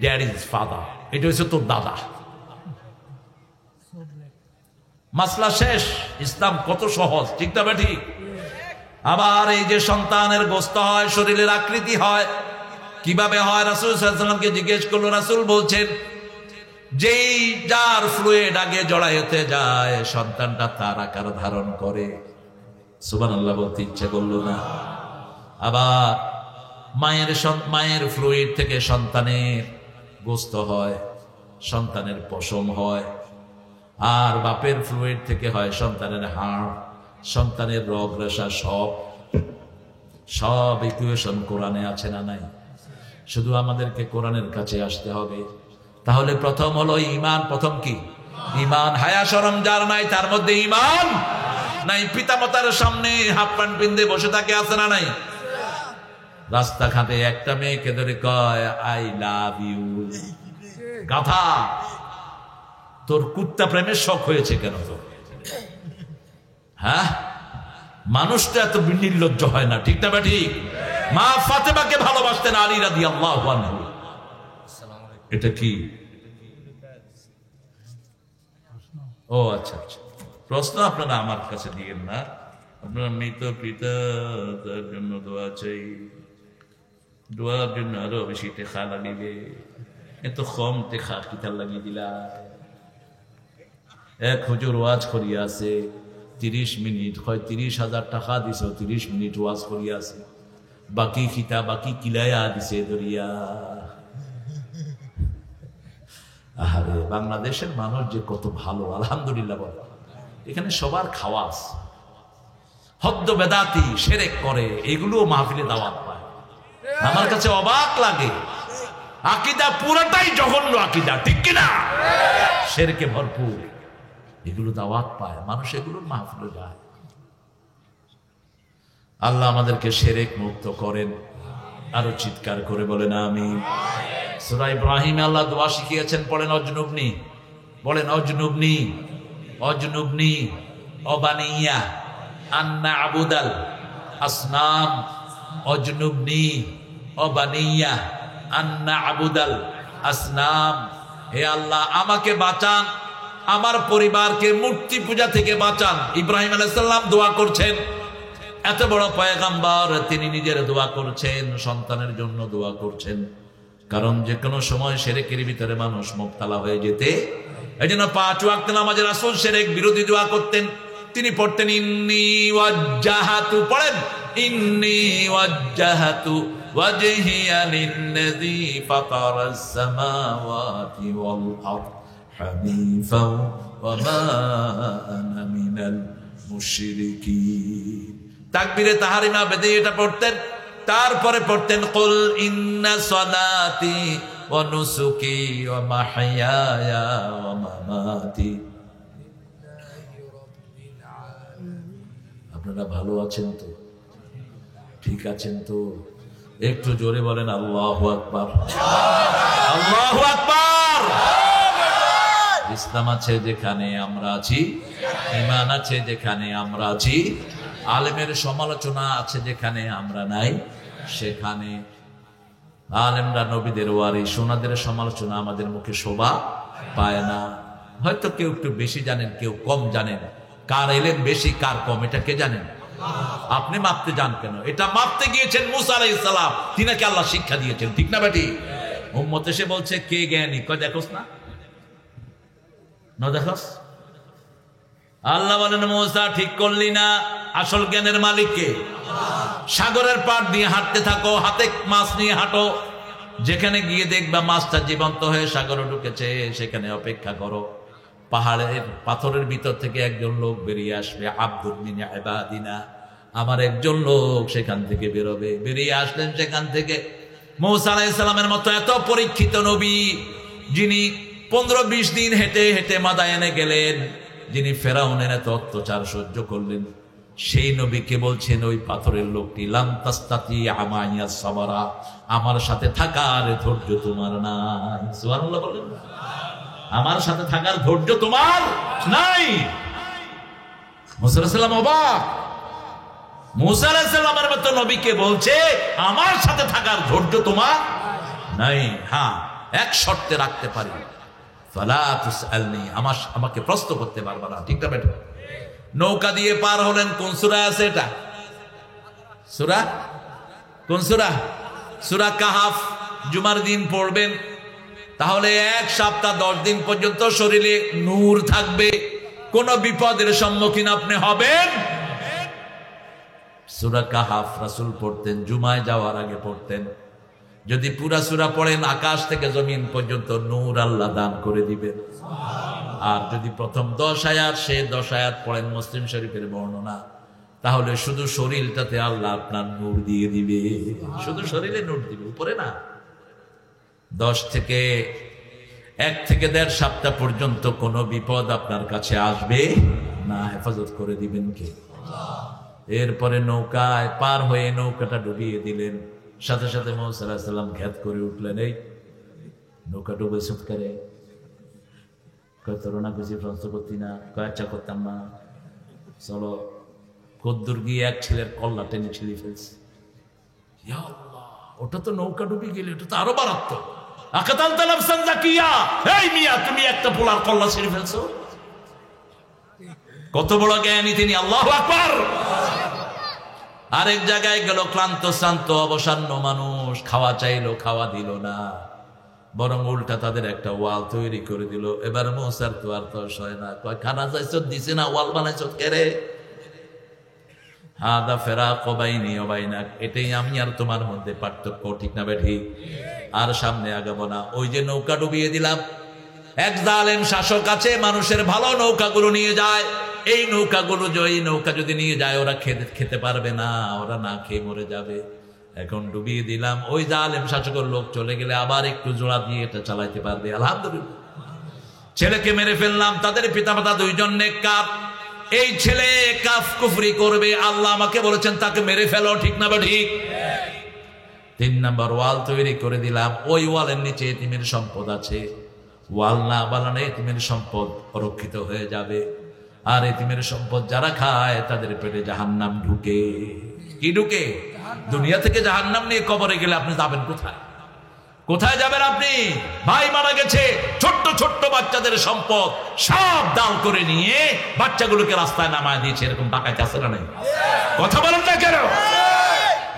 S1: daddy's father. এটা হচ্ছে তোর দাদা। মাসলা শেষ। ইসলাম কত সহজ, ঠিক না ঠিক? আবার এই যে সন্তানের গোস্ত হয়, শরীরের আকৃতি হয়, কিভাবে হয়? রাসূল সাল্লাল্লাহু আলাইহি ওয়াসাল্লামকে জিজ্ঞেস করলো, রাসূল বলছেন, যেই যার ফ্লুইড আগে জড়াইতে যায়, সন্তানটা তার আকার ধারণ করে। সুবহানাল্লাহ বলতে ইচ্ছে করলো না। আবার মায়ের ফ্লুইড থেকে সন্তানের গোস্ত হয়, সন্তানের পশম হয়। আর বাপের ফ্লুইড থেকে হয় সন্তানের হাড়, সন্তানের রগ রেশা। সব ইকুয়েশন কোরআনে আছে না নাই? শুধু আমাদেরকে কোরআনের কাছে আসতে হবে। তাহলে প্রথম হলো ঈমান। প্রথম কি? ঈমান। হায়া শরম যার নাই, তার মধ্যে ঈমান নাই। পিতামাতার সামনে হাফ প্যান্ট পিন্দে বসে থাকে, আছে না নাই? রাস্তাঘাটে একটা মেয়েকে ধরে কয় আই লাভ ইউ। গাধা, তোর কুত্তা প্রেমের শখ হয়েছে কেন তোর? হ্যাঁ, মানুষটা এত নির্লজ্জ হয় না, ঠিক না ঠিক? মা ফাতেমাকে ভালোবাসতেন আলী রাদিয়াল্লাহু আনহু। এটা কি? ও আচ্ছা আচ্ছা, প্রশ্ন আপনারা আমার কাছে দিয়েন না। আপনারা মৃত পিতা, তার জন্য দোয়া চাই। দোয়ার জন্য আরো বেশি টেকা লাগিবে। এত কম টেকা কিতার লাগিয়ে দিলা। এক হুজুর ওয়াজ করিয়া আছে 30 মিনিট, হয় 30,000 টাকা দিছে, 30 মিনিট ওয়াজ করিয়া আছে। বাকি খিতা বাকি কিলায়া দিছে দরিয়া। আরে বাংলাদেশের মানুষ যে কত ভালো, আলহামদুলিল্লাহ বল। এখানে সবার খাওয়াস, হদ্দ বেদাতি শিরক করে, এগুলো মাহফিলে দাওয়াত পায়। আমার কাছে অবাক লাগে। আকীদা পুরোটাই জঘন্য আকীদা, ঠিক কিনা? শিরকে ভরপুর, এগুলো দাওয়াত পায়, মানুষ এগুলোর মাহফিলে যায়। আল্লাহ আমাদেরকে শিরক মুক্ত করেন। আরো চিৎকার করে বলেন আমিন। সূরা ইব্রাহিমে আল্লাহ দোয়া শিখিয়েছেন, পড়েন অজনুবনি, বলেন অজনুবনি, অজনুবনি অবানিয়া আন্না আবুদাল আসনাম। অজনুবনি অবানিয়া আন্না আবুদাল আসনাম। হে আল্লাহ, আমাকে বাঁচান, আমার পরিবারকে মূর্তি পূজা থেকে বাঁচান। ইব্রাহিম আলাইহিস সালাম দোয়া করছেন। এত বড় পয়গম্বর, তিনি নিজের দোয়া করছেন, সন্তানের জন্য দোয়া করছেন। কারণ যে কোনো সময় শিরকের ভিতরে মানুষ মুবতালা হয়ে যেতে, এই জন্য 5 ওয়াক্ত নামাজে রাসূল শিরক বিরোধী দোয়া করতেন। তিনি পড়তেন ইন্নী ওয়াজ্জাহাতু, পড়েন ইন্নী ওয়াজ্জাহাতু ওয়াজহিয়া লিল্লাযী ফাতারাস সামাওয়াতি ওয়াল আরদ হানিফাও ওয়া মা আনা মিনাল মুশরিকিন। তাকবীরে তাহরিমা বেদে এটা পড়তেন। তারপরে পড়তেন কুল ইন্না সালাতি ওয়া নুসুকি ওয়া মাহইয়ায়া ওয়া মামাতি। আপনারা ভালো আছেন তো? ঠিক আছেন তো? একটু জোরে বলেন আল্লাহু আকবার, আল্লাহু আকবার। ইসলাম আছে যেখানে আমরা আছি, ঈমান আছে যেখানে আমরা আছি, আলেমের সমালোচনা আছে যেখানে আমরা নাই, সেখানে আলেমরা নবীদের ওয়ারিস, ওনাদের সমালোচনা আমাদের মুখে শোভা পায় না। হয়তো কেউ একটু বেশি জানেন, কেউ কম জানেন। কার এলেম বেশি কার কম এটা কে জানেন? আপনি মাপতে যান কেন? এটা মাপতে গিয়েছেন মুসা আলাইহিস সালাম, তিনাকে আল্লাহ শিক্ষা দিয়েছেন, ঠিক না বেটি? উম্মত এসে বলছে কে জ্ঞানী, কয় দেখোস না, দেখোস। আল্লাহ বলেন মুসা ঠিক করলি না, আসল জ্ঞানের মালিক কে? সাগরের পাড় দিয়ে হাঁটতে থাকো, হাতে মাছ নিয়ে হাঁটো, যেখানে গিয়ে দেখবা মাছটা জীবন্ত হয়ে সাগরে ঢুকেছে, সেখানে অপেক্ষা করো। পাহাড়ের পাথরের ভিতর থেকে একজন লোক বেরিয়ে আসবে, আব্দুল মিন ইবাদিনা, আমার একজন লোক সেখান থেকে বেরোবে। বেরিয়ে আসলেন সেখান থেকে মুসা আলাইহিস সালামের মতো এত পরীক্ষিত নবী, যিনি 15-20 দিন হেঁটে হেঁটে মাদায়ানে গেলেন, যিনি ফেরাউনের এত অত্যাচার সহ্য করলেন, সেই নবীকে বলছেন ওই পাথরের লোকটি, লান তাস্তাতিয়া মাইয়া সাবরা, আমার সাথে থাকার ধৈর্য তোমার নাই। সুবহানাল্লাহ বলেন, আমার সাথে থাকার ধৈর্য তোমার নাই। মুসা আলাইহিস সালাম অবাক, মুসা আলাইহিস সালামের মতো নবীকে বলছে আমার সাথে থাকার ধৈর্য তোমার নাই। হ্যাঁ, এক শর্তে রাখতে পারি, ফালা তুসআলনি, আমাকে প্রশ্ন করতে পারবা না, ঠিক না বেটা? নৌকা দিয়ে পার হলেন, কোন সূরা আছে এটা? সূরা কোন সূরা? সূরা কাহাফ। জুমার দিন পড়বেন, তাহলে 1 সপ্তাহ 10 দিন পর্যন্ত শরীরে নূর থাকবে, কোন বিপদের সম্মুখীন আপনি হবেন। সূরা কাহাফ রাসূল পড়তেন, জুমায় যাওয়ার আগে পড়তেন। যদি পুরা সূরা পড়েন, আকাশ থেকে জমিন পর্যন্ত নূর আল্লাহ দান করে দিবেন। আর যদি প্রথম 10 আয়াত, সে 10 আয়াত পড়েন, মুসলিম শরীফের বর্ণনা, তাহলে শুধু শরীরটাতে আল্লাহ আপনার নূর দিয়ে দিবে, শুধু শরীরে নূর দিবে, উপরে না। 1 থেকে 1.5 সপ্তাহ পর্যন্ত কোনো বিপদ আপনার কাছে আসবে না, হেফাজত করে দিবেন কে? এরপরে নৌকায় পার হয়ে নৌকাটা ডুবিয়ে দিলেন, সাথে সাথে মুসা আলাইহিস সালাম ঘেত করে উঠলেন, এই নৌকা ডুবে সৎকারে করোনা কিছু প্রশ্ন করতি না, কয়েকটা করতাম না, চলো। কদ্দুর গিয়ে এক ছেলের কল্লা টেনে ছিঁড়ে ফেলছে। ওটা তো নৌকা ডুবে গেলে ওটা তো আরো মারাত্মক। তুমি একটা পোলার কল্লা ছিঁড়ে ফেলছো, কত বড় জ্ঞানী তিনি, আল্লাহু আকবার। আরেক জায়গায় গেল, ক্লান্ত শ্রান্ত অবসন্ন মানুষ, খাওয়া চাইলো, খাওয়া দিল না, বরং উল্টা তাদের একটা ওয়াল তৈরি করে দিল। এবার মুসার তো আর তস হয় না, কয় খানা চাইছো দিছে না, ওয়াল বানাইছো কেরে? হাদা ফিরাকু বাইনি ওয়া বাইনাক, এটাই আমি আর তোমার মধ্যে পার্থক্য, ঠিক না বেঠি? আর সামনে আগাবো না। ওই যে নৌকা ডুবিয়ে দিলাম, এক জালেম শাসক আছে, মানুষের ভালো নৌকাগুলো নিয়ে যায়। এই নৌকাগুলো, এই নৌকা যদি নিয়ে যায়, ওরা খেতে পারবে না, ওরা না খেয়ে মরে যাবে। এখন ডুবিয়ে দিলাম, ওই জালেম শাসকের লোক চলে গেলে আবার একটু জোড়া দিয়ে এটা চালাইতে পারবে। আলহামদুলিল্লাহ। ছেলেকে মেরে ফেললাম, তাদের পিতামাতা 2 জন নেককার। এই ছেলে কাফ কুফরি করবে, আল্লাহ আমাকে বলেছেন তাকে মেরে ফেলো, ঠিক না বা ঠিক? 3 নম্বর ওয়াল তৈরি করে দিলাম, ওই ওয়ালের নিচে এতিমের সম্পদ আছে। ওয়াল না বানালে এতিমের সম্পদ অরক্ষিত হয়ে যাবে, আর এতিমের সম্পদ যারা খায় তাদের পেটে জাহান্নাম ঢুকে। কি ঢুকে? দুনিয়া থেকে জাহান্নাম নিয়ে কবরে গেলে আপনি যাবেন কোথায়? কোথায় যাবেন আপনি? ভাই মারা গেছে, ছোট্ট ছোট্ট বাচ্চাদের সম্পদ সব দান করে নিয়ে বাচ্চাগুলোকে রাস্তায় নামায় দিয়েছে। এরকম ডাকাইতে আছে না নাই? কথা বলেন না কেন?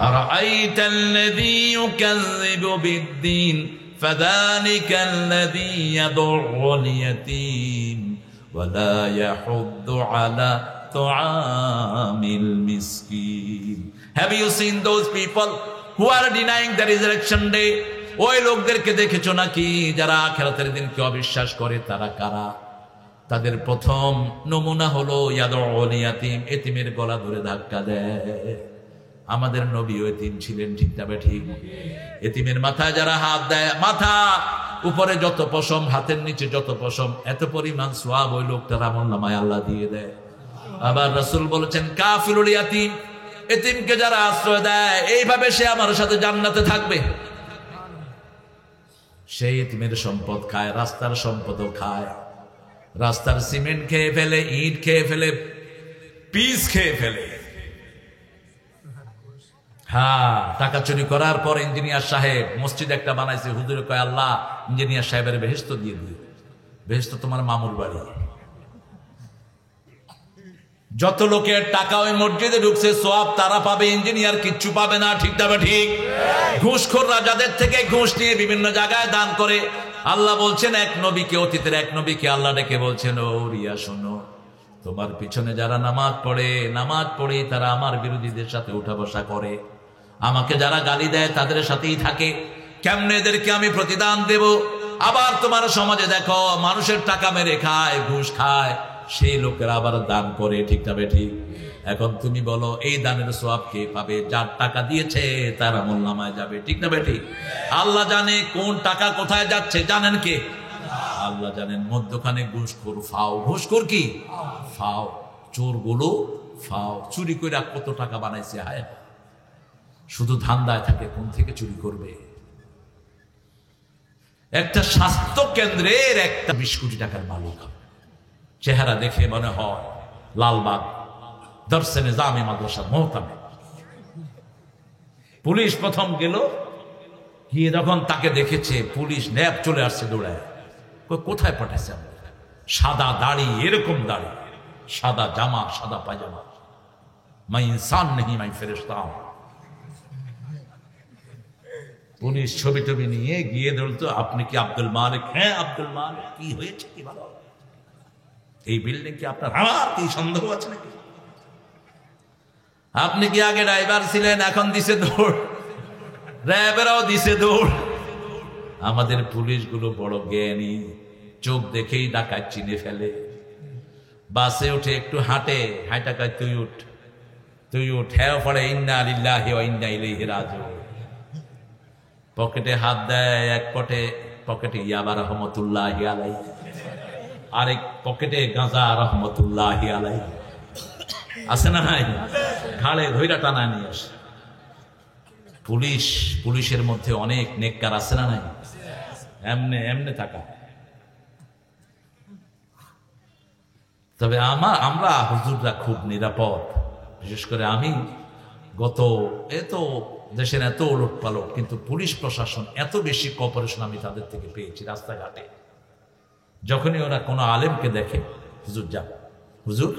S1: আরাআইতাল্লাযী ইউকাযযিবু বিদ্দীন ফাযালিকাল্লাযী ইয়াদউল ইয়াতীম ওয়া লা ইয়াহুদ্দু আলা তুআমিল মিসকিন। Have you seen those people who are denying the resurrection day? ওই লোকদেরকে দেখেছো নাকি যারা আখিরাতের দিনকে অবিশ্বাস করে? তারা কারা? তাদের প্রথম নমুনা হলো ইয়াদউল ইয়াতীম, এতিমের গলা ধরে ধাক্কা দেয়। আমাদের নবীও এতিম ছিলেন, ঠিক না ঠিক? এতিমের মাথায় যারা হাত দেয়, মাথা উপরে যত পশম, হাতের নিচে যত পশম, এত পরিমাণ সওয়াব ওই লোকটার আমলনামায় আল্লাহ দিয়ে দেয়। আবার রাসূল বলেছেন, কাফিলুল ইয়াতীম, এতিমকে যারা আশ্রয় দেয়, এইভাবে সে আমার সাথে জান্নাতে থাকবে। সেই এতিমের সম্পদ খায়, রাস্তার সম্পদও খায়, রাস্তার সিমেন্ট খেয়ে ফেলে, ইট খেয়ে ফেলে, পিস খেয়ে ফেলে। হ্যাঁ, টাকা চুরি করার পর ইঞ্জিনিয়ার সাহেব মসজিদ একটা বানাইছে, হুজুরে কয় আল্লাহ ইঞ্জিনিয়ার সাহেবের বেহেশত দিয়ে দিই। বেহেশত তোমার মামুর বাড়ি। যত লোকের টাকা ওই মসজিদে ঢুকছে সওয়াব তারা পাবে, ইঞ্জিনিয়ার কিচ্ছু পাবে না। ঠিক না ঠিক? ঘুষখোররা যাদের থেকে ঘুষ নিয়ে বিভিন্ন জায়গায় দান করে, আল্লাহ বলছেন এক নবীকে, অতীতের এক নবীকে আল্লাহ ডেকে বলছেন, ও রিয়া শোনো, তোমার পিছনে যারা নামাজ পড়ে তারা আমার বিরোধীদের সাথে উঠা বসা করে, আমাকে যারা গালি দেয় তাদের সাথেই থাকে, কেমনে এদেরকে আমি প্রতিদান দেব? আবার তোমার সমাজে দেখো মানুষের টাকা মেরে খায়, ঘুষ খায়, সেই লোকেরা আবার দান করে। ঠিক না ঠিক? এখন তুমি বলো এই দানের সওয়াব কে পাবে? যার টাকা দিয়েছে তার আমলনামায় যাবে। ঠিক না ঠিক? আল্লাহ জানে কোন টাকা কোথায় যাচ্ছে, জানেন কে? আল্লাহ জানেন। মধ্যখানে ঘুষখোর ফাও, ঘুষখোর কি ফাও, চোর গুলো ফাও, চুরি করে কত টাকা বানাইছে। হায়, শুধু ধান্দায় থাকে কোন থেকে চুরি করবে। একটা স্বাস্থ্য কেন্দ্রের একটা 20 কোটি টাকার মালিক হবে, চেহারা দেখে মনে হয় লালবাগ দর্শে নিজামী মাদ্রাসার মোহতামে। পুলিশ প্রথম গেল, গিয়ে যখন তাকে দেখেছে, পুলিশ ন্যাপ চলে আসছে দৌড়ায়। কোথায় পাঠাইছে? সাদা দাড়ি, এরকম দাড়ি, সাদা জামা, সাদা পায়জামা। মাই ইনসান নেই, মাই ফেরেশতা। পুলিশ ছবি টবি নিয়ে গিয়ে ধরতো, আপনি কি আব্দুল মালিক? হ্যাঁ আব্দুল মালিক। কি হয়েছে, কি ভালো? এই বিল্ডিং কি আপনার? আমার কি সন্দেহ আছে নাকি? আপনি কি আগে ড্রাইভার ছিলেন, এখন দিছে দৌড়, র্যাবেরাও দিছে দৌড়। আমাদের পুলিশগুলো বড় জ্ঞানী, চোখ দেখেই ডাকাত চিনে ফেলে। বাসে উঠে একটু হাঁটে, হাঁটা কয় তুই উঠ, তুই উঠ। হ্যাঁ পড়ে ইন্না লিল্লাহি ওয়া ইন্না ইলাইহি রাজিউন। পকেটে হাত দেয়, এক পকেটে ইয়াবা রহমতুল্লাহি আলাইহি, আরেক পকেটে গাঁজা রহমতুল্লাহি আলাইহি। আছে না নাই? ঘাড়ে ধইরা টানা নিয়ে আসে। পুলিশের মধ্যে অনেক নেককার আছে না নাই? এমনে এমনে থাকা। তবে আমরা হুজুররা খুব নিরাপদ। বিশেষ করে আমি দেশের এত ওলট পালট, কিন্তু পুলিশ প্রশাসন এত বেশি কপারেশন আমি তাদের থেকে পেয়েছি। রাস্তাঘাটে যখনই ওরা কোনো আলেমকে দেখে, হুজুর যান, হুজুর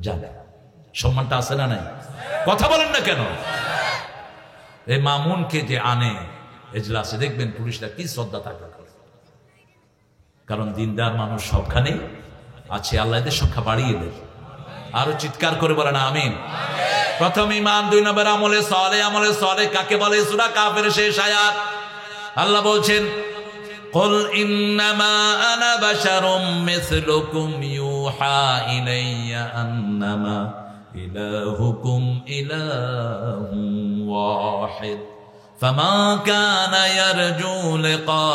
S1: যান, সম্মানটা আছে না নাই? কথা বলেন না কেন? এই মামুনকে যে আনে এজলাসে, দেখবেন পুলিশরা কি শ্রদ্ধা থাকা করে। কারণ দিনদার মানুষ সবখানেই আছে। আল্লাহ এদের সংখ্যা বাড়িয়ে দেয়। আরো চিৎকার করে বলেন আমিন। প্রথম ঈমান, 2 নম্বর আমলে সালেহ কাকে বলে? সূরা কাফের শেষ আয়াত। আল্লাহ বলছেন, কুল ইন্নামা আনা বাশারুম মিসলুকুম ইউহা ইলাইয়া আন্নামা ইলাহুকুম ইলাহুম ওয়াহিদ ফামা কানা ইয়ারজু লিকা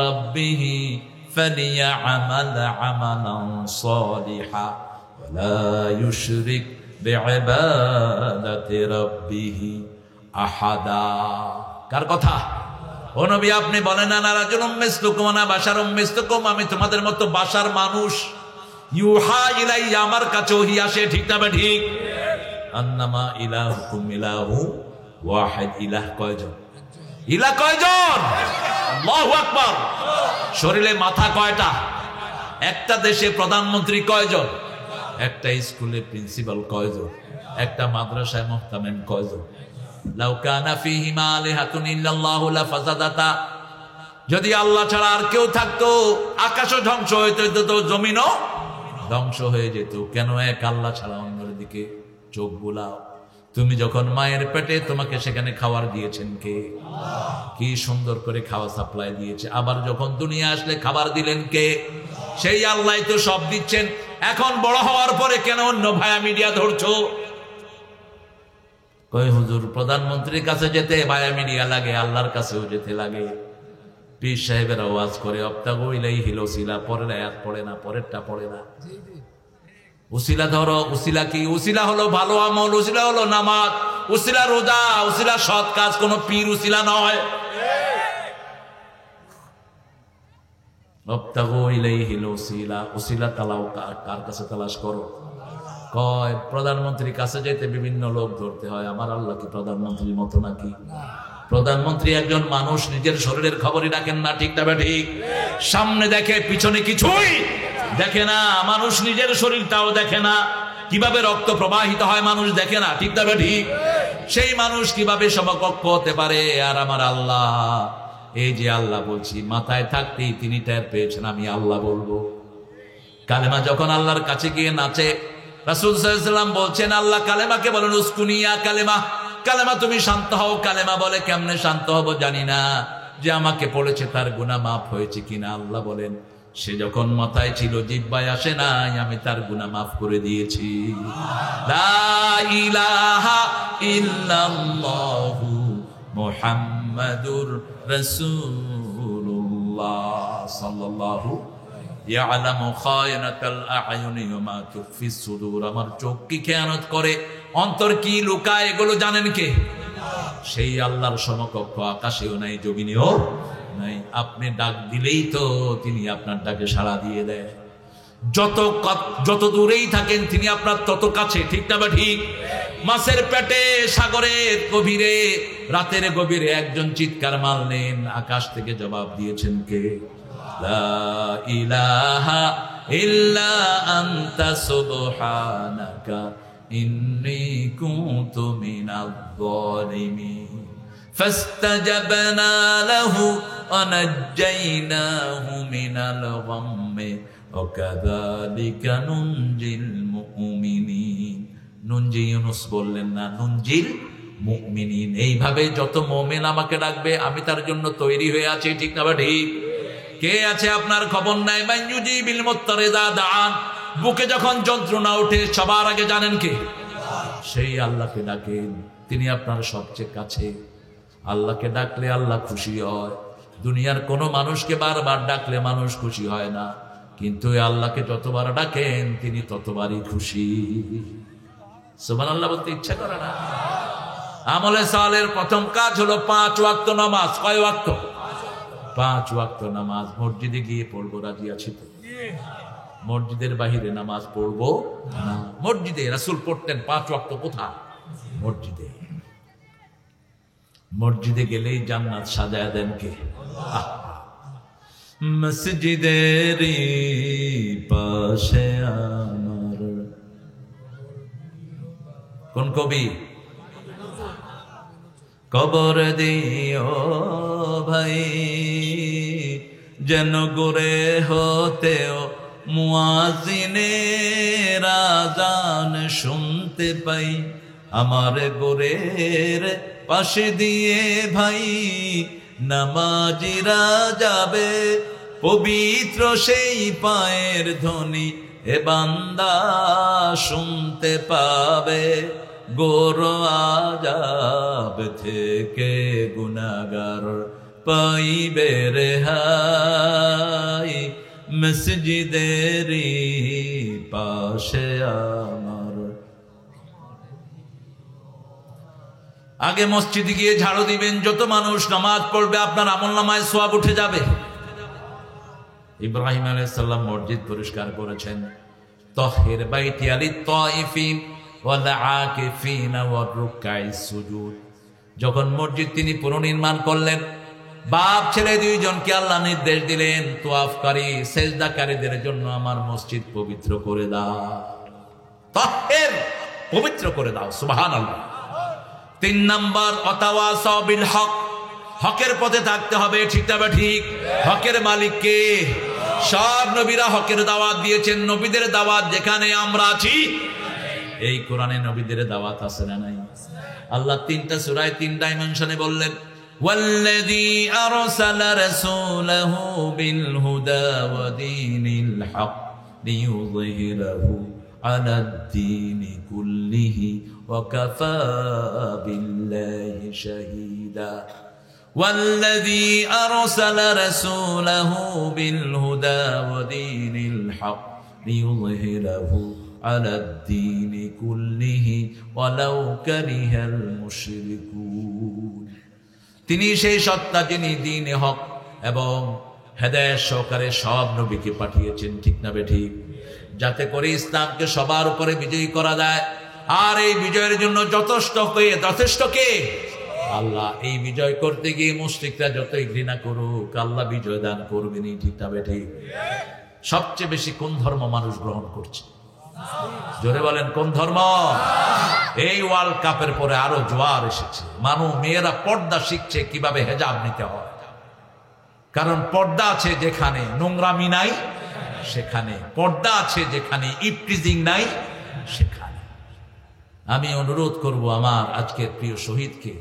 S1: রাব্বিহি ফালিয়া'মাল আমালান সালিহা ওয়া লা ইউশরিক বিইবাদাতি রাব্বিহি আহাদা। কার কথা? ও নবী আপনি বলেন না, রাজুলুম মিসলুকুম আনা বাশারুম মিসলুকুম, আমি তোমাদের মতো বাশার মানুষ। ইউহা ইলাইয়া, আমার কাছে ওহী আসে। ঠিক না ঠিক? আন্নামা ইলাহুকুম ইলাহু ওয়াহিদ। ইলাহ কয়জন? ইলাহ কয়জন? আল্লাহু আকবার। শরীরে মাথা কয়টা? একটা দেশে প্রধানমন্ত্রী কয়জন? একটা স্কুলে প্রিন্সিপাল কয়জন? একটা মাদ্রাসায় মুহতামিম কয়জন? লাউ কানা ফীহিমা আলিহাতুন ইল্লাল্লাহু লাফাসাদাতা, যদি আল্লাহ ছাড়া আর কেউ থাকতো আকাশও ধ্বংস হইতে যেত, জমিনও ধ্বংস হয়ে যেত। কেন এক আল্লাহ ছাড়া অন্যের দিকে চোখ বুলাও? তুমি যখন মায়ের পেটে, তোমাকে সেখানে খাবার দিয়েছেন কে? কি সুন্দর করে খাওয়া সাপ্লাই দিয়েছে। আবার যখন দুনিয়া আসলে খাবার দিলেন কে? সেই আল্লাহ তো সব দিচ্ছেন। এখন বড় হওয়ার পরে কেন অন্য ভায়া মিডিয়া ধরছো? কই হুজুর, প্রধানমন্ত্রীর কাছে যেতে ভায়া মিডিয়া লাগে, আল্লাহর কাছেও যেতে লাগে। পীর সাহেবের আওয়াজ করে অবতাগু ইলাইহিল ওসিলা, পরের আয়াত পড়ে না, পরেরটা পড়ে না। উসিলা ধরো। উসিলা কি? উসিলা হলো ভালো আমল, উসিলা হলো নামাজ, উসিলা রোজা, উসিলা সৎ কাজ। কোন পীর উসিলা নয়। অবতাগু ইলাইহিল ওসিলা, উসিলা তালাও কার কাছে তালাশ করো? কয় প্রধানমন্ত্রীর কাছে যেতে বিভিন্ন লোক ধরতে হয়, আমার আল্লাহ কি প্রধানমন্ত্রীর মতো নাকি? প্রধানমন্ত্রী একজন মানুষ, নিজের শরীরের খবরই রাখেন না, ঠিক না ঠিক? সামনে দেখে, পিছনে কিছুই দেখে না। মানুষ নিজের শরীরটাও দেখে না, কিভাবে রক্ত প্রবাহিত হয় মানুষ দেখে না, ঠিক না ঠিক? সেই মানুষ কিভাবে সমকক্ষ হতে পারে? আর আমার আল্লাহ, এই যে আল্লাহ বলছি, মাথায় থাকতেই তিনি টের পেয়েছেন আমি আল্লাহ বলবো। কালেমা যখন আল্লাহর কাছে গিয়ে নাচে, রাসূল সাল্লাল্লাহু আলাইহি ওয়াসাল্লাম বলছেন আল্লাহ কালেমাকে বলেন উসকুনিয়া কালেমা, কালেমা তুমি শান্ত হও। কালেমা বলে কেমনে শান্ত হব জানি না, যে আমাকে পড়েছে তার গুনাহ মাফ হয়েছে কিনা। আল্লাহ বলেন সে যখন মাথায় ছিল, জিহ্বায় আসে নাই, আমি তার গুনাহ মাফ করে দিয়েছি। লা ইলাহা ইল্লাল্লাহু মুহাম্মাদুর রাসূলুল্লাহ সাল্লাল্লাহু ইয়ালামু খায়নাতাল আ'য়ুনি ওয়া মা তুখফিস সুদূর। আমার চোখ কি খেয়ানত করে, অন্তর কি লুকায়, এগুলো জানেন কে? সেই আল্লাহর সমকক্ষ আকাশেও নাই, জমিনেও নাই। আপনি ডাক দিলেই তো তিনি আপনার ডাকে সাড়া দিয়ে দেয়। যত দূরেই থাকেন তিনি আপনার তত কাছে, ঠিক না ঠিক? মাছের পেটে, সাগরের গভীরে, রাতের গভীরে একজন চিৎকার মারলেন, আকাশ থেকে জবাব দিয়েছেন কে? লা ইলাহা ইল্লা আনতা সুবহানাকা ইন্নী কুনতু মিনাল যালিমিন। ফাস্তাজাবনা লাহু ওয়া নাজ্জায়নাহু মিনাল গাম্মি ওয়া কাযালিকা নুনজিল মুমিনিন। নুনজি ইউনুস বললেন না, নুনজিল মুমিনিন। এইভাবে যত মুমিন আমাকে ডাকবে আমি তার জন্য তৈরি হয়ে আছি, ঠিক না ঠিক? কে আছে আপনার খবর নাই? মাইয়ুজিবিল মুত্তারিদা দাআন। বুকে যখন যন্ত্রণা ওঠে সবার আগে জানেন কে? সেই আল্লাহকে ডাকেন, তিনি আপনার সবচেয়ে কাছে। আল্লাহকে ডাকলে আল্লাহ খুশি হয়। দুনিয়ার কোনো মানুষকে বারবার ডাকলে মানুষ খুশি হয় না, কিন্তু আল্লাহকে যতবার ডাকেন তিনি ততবারই খুশি। সুবহানাল্লাহ বলতে ইচ্ছা করে না? আমলে সালের প্রথম কাজ হলো 5 ওয়াক্ত নামাজ। কয় ওয়াক্ত? 5 ওয়াক্ত নামাজ। মসজিদে গিয়ে পড়বো, রাজি আছি তো? মসজিদের বাহিরে নামাজ পড়বো না। মসজিদে রাসূল পড়তেন 5 ওয়াক্ত। কোথায়? মসজিদে। মসজিদে গেলেই জান্নাত সাজায় দেন কে? মসজিদের পাশে আমার, কোন কবি? কবর দিও ভাই যেন গোরে হতেও মুয়াজ্জিনের আযান শুনতে পাই। আমার গোরের পাশে দিয়ে ভাই নামাজিরা যাবে, পবিত্র সেই পায়ের ধ্বনি এ বান্দা শুনতে পাবে। গোর আযাব থেকে গুনাহগার পাইবে রেহাই, মসজিদেরই পাশে আমার। আগে মসজিদে গিয়ে ঝাড়ু দিবেন, যত মানুষ নামাজ পড়বে আপনার আমলনামায় সওয়াব উঠে যাবে। ইব্রাহিম আলাইহিস সালাম মসজিদ পরিষ্কার করেছেন। তাহির বাইতি লিত তাইফিন ওয়াল আকিফিন ওয়ার রুকাইস সুজুদ। যখন মসজিদ তিনি পুনর্নির্মাণ করলেন, বাপ ছেলে দুইজনকে আল্লাহ নির্দেশ দিলেন, তোয়াফকারী সেজদাকারীদের জন্য আমার মসজিদ পবিত্র করে দাও, তাহির পবিত্র করে দাও। সুবহানাল্লাহ। 3 নাম্বার ওয়াতাওয়াসাউ বিল হক। হকের পথে থাকতে হবে, ঠিক না ঠিক? হকের মালিক কে? সব নবীরা হকের দাওয়াত দিয়েছেন। নবীদের দাওয়াত যেখানে আমরা আছি, এই কোরআনে নবীদের দাওয়াত আছে না নাই? আল্লাহ 3টা সূরায় 3 ডাইমেনশনে বললেন, ওয়াল্লাযী আরসালা রাসূলাহু বিল হুদা ওয়া দীনিল হক লিইয়ুযহিরাহু আলাদ-দীনি কুল্লিহি ওয়া কাফা বিল্লাহি শাহীদা। والذي أرسل رسوله بالهدى ودين الحق ليظهره على الدين كله ولو كره المشركون। তিনি সেই সত্তা যিনি দ্বীনে হক এবং হেদায়েত সহকারে সব নবীকে পাঠিয়েছেন, ঠিক না বেঠিক? যাতে করে ইসলামকে সবার উপরে বিজয়ী করা যায়। আর এই বিজয়ের জন্য যথেষ্ট কে? আল্লাহ। এই বিজয় করতে গিয়ে মুশরিকরা যতই ঘৃণা করুক, আল্লাহ বিজয় দান করবেনই, ঠিক না বেঠিক? সবচেয়ে বেশি কোন ধর্ম মানুষ গ্রহণ করছে? জোরে বলেন, কোন ধর্ম? এই ওয়ার্ল্ড কাপের পরে আরো জোয়ার এসেছে। মেয়েরা পর্দা শিখছে কিভাবে হেজাব নিতে হয়। কারণ পর্দা আছে যেখানে নোংরামি নাই সেখানে, পর্দা আছে যেখানে ইপটিজিং নাই সেখানে। আমি অনুরোধ করব আমার আজকের প্রিয় শহীদকে,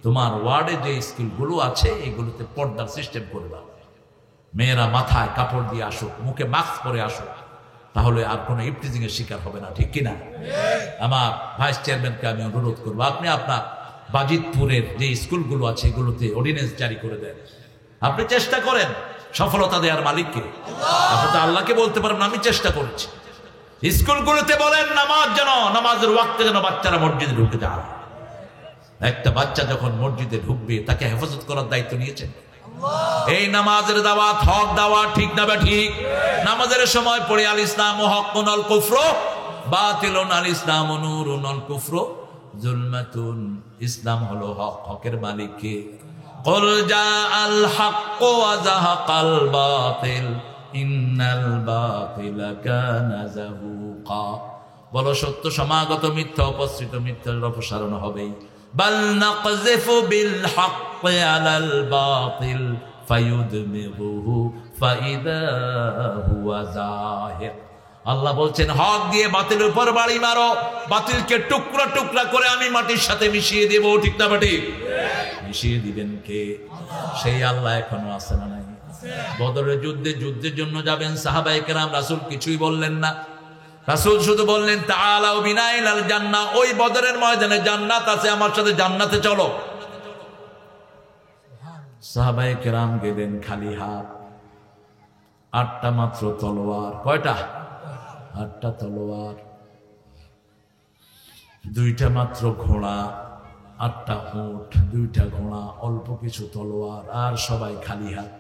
S1: তোমার ওয়ার্ডে যে স্কুলগুলো আছে এগুলোতে পর্দার সিস্টেম করে দাও। মেয়েরা মাথায় কাপড় দিয়ে আসুক, মুখে মাস্ক পরে আসুক, তাহলে আর কোনো ইপটিজিং এর শিকার হবে না, ঠিক কিনা? আমার ভাইস চেয়ারম্যানকে আমি অনুরোধ করবো, আপনি আপনার বাজিতপুরের যে স্কুলগুলো আছে এগুলোতে অর্ডিন্যান্স জারি করে দেন। আপনি চেষ্টা করেন, সফলতা দেওয়ার মালিককে। আপনি তো আল্লাহকে বলতে পারবেন আমি চেষ্টা করেছি। স্কুলগুলোতে বলেন নামাজের ওয়াক্তে যেন বাচ্চারা মসজিদে ঢুকে যায়। একটা বাচ্চা যখন মসজিদে ঢুকবে তাকে হেফাজত করার দায়িত্ব নিয়েছেন। এই নামাজের দাওয়াত হক দাওয়া, ঠিক না বা ঠিক? নামাজের সময় পড়ে আল ইসলাম হকুন আল কুফর বাতিলুন, আল ইসলাম নূরুন আল কুফর যুলমাতুন। ইসলাম হলো হক, হকের মালিক কে? কুল জাআল হক ওয়া যাহাকাল বাতিল ইন্নাল বাতিলা কানা যাহুকা। বলো সত্য সমাগত, মিথ্যা উপস্থিত, মিথ্যার অপসারণ হবেই। বাল নাকযিফু বিল হাক্কি আলাল বাতিল ফায়ুদমিগুহু ফাইদা হুয়া যাহিক। আল্লাহ বলছেন হক দিয়ে বাতিলের উপর বাড়ি মারো, বাতিলকে টুকরা টুকরা করে আমি মাটির সাথে মিশিয়ে দেব, ঠিক না বেটি? মিশিয়ে দিবেন কে? সেই আল্লাহ এখনো আছে না নাই? বদরের যুদ্ধের জন্য যাবেন সাহাবায়ে কেরাম, রাসূল কিছুই বললেন না। রাসূল শুধু বললেন তাআলাউ বিনা ইলাল জান্নাহ, ওই বদরের ময়দানে জান্নাত আছে, আমার সাথে জান্নাতে চলো। সাহাবায়ে কেরাম গেলেন খালি হাত, 8টা মাত্র তলোয়ার। কয়টা? 8টা তলোয়ার। 2টা মাত্র ঘোড়া, 8টা উট, 2টা ঘোড়া, অল্প কিছু তলোয়ার, আর সবাই খালি হাত।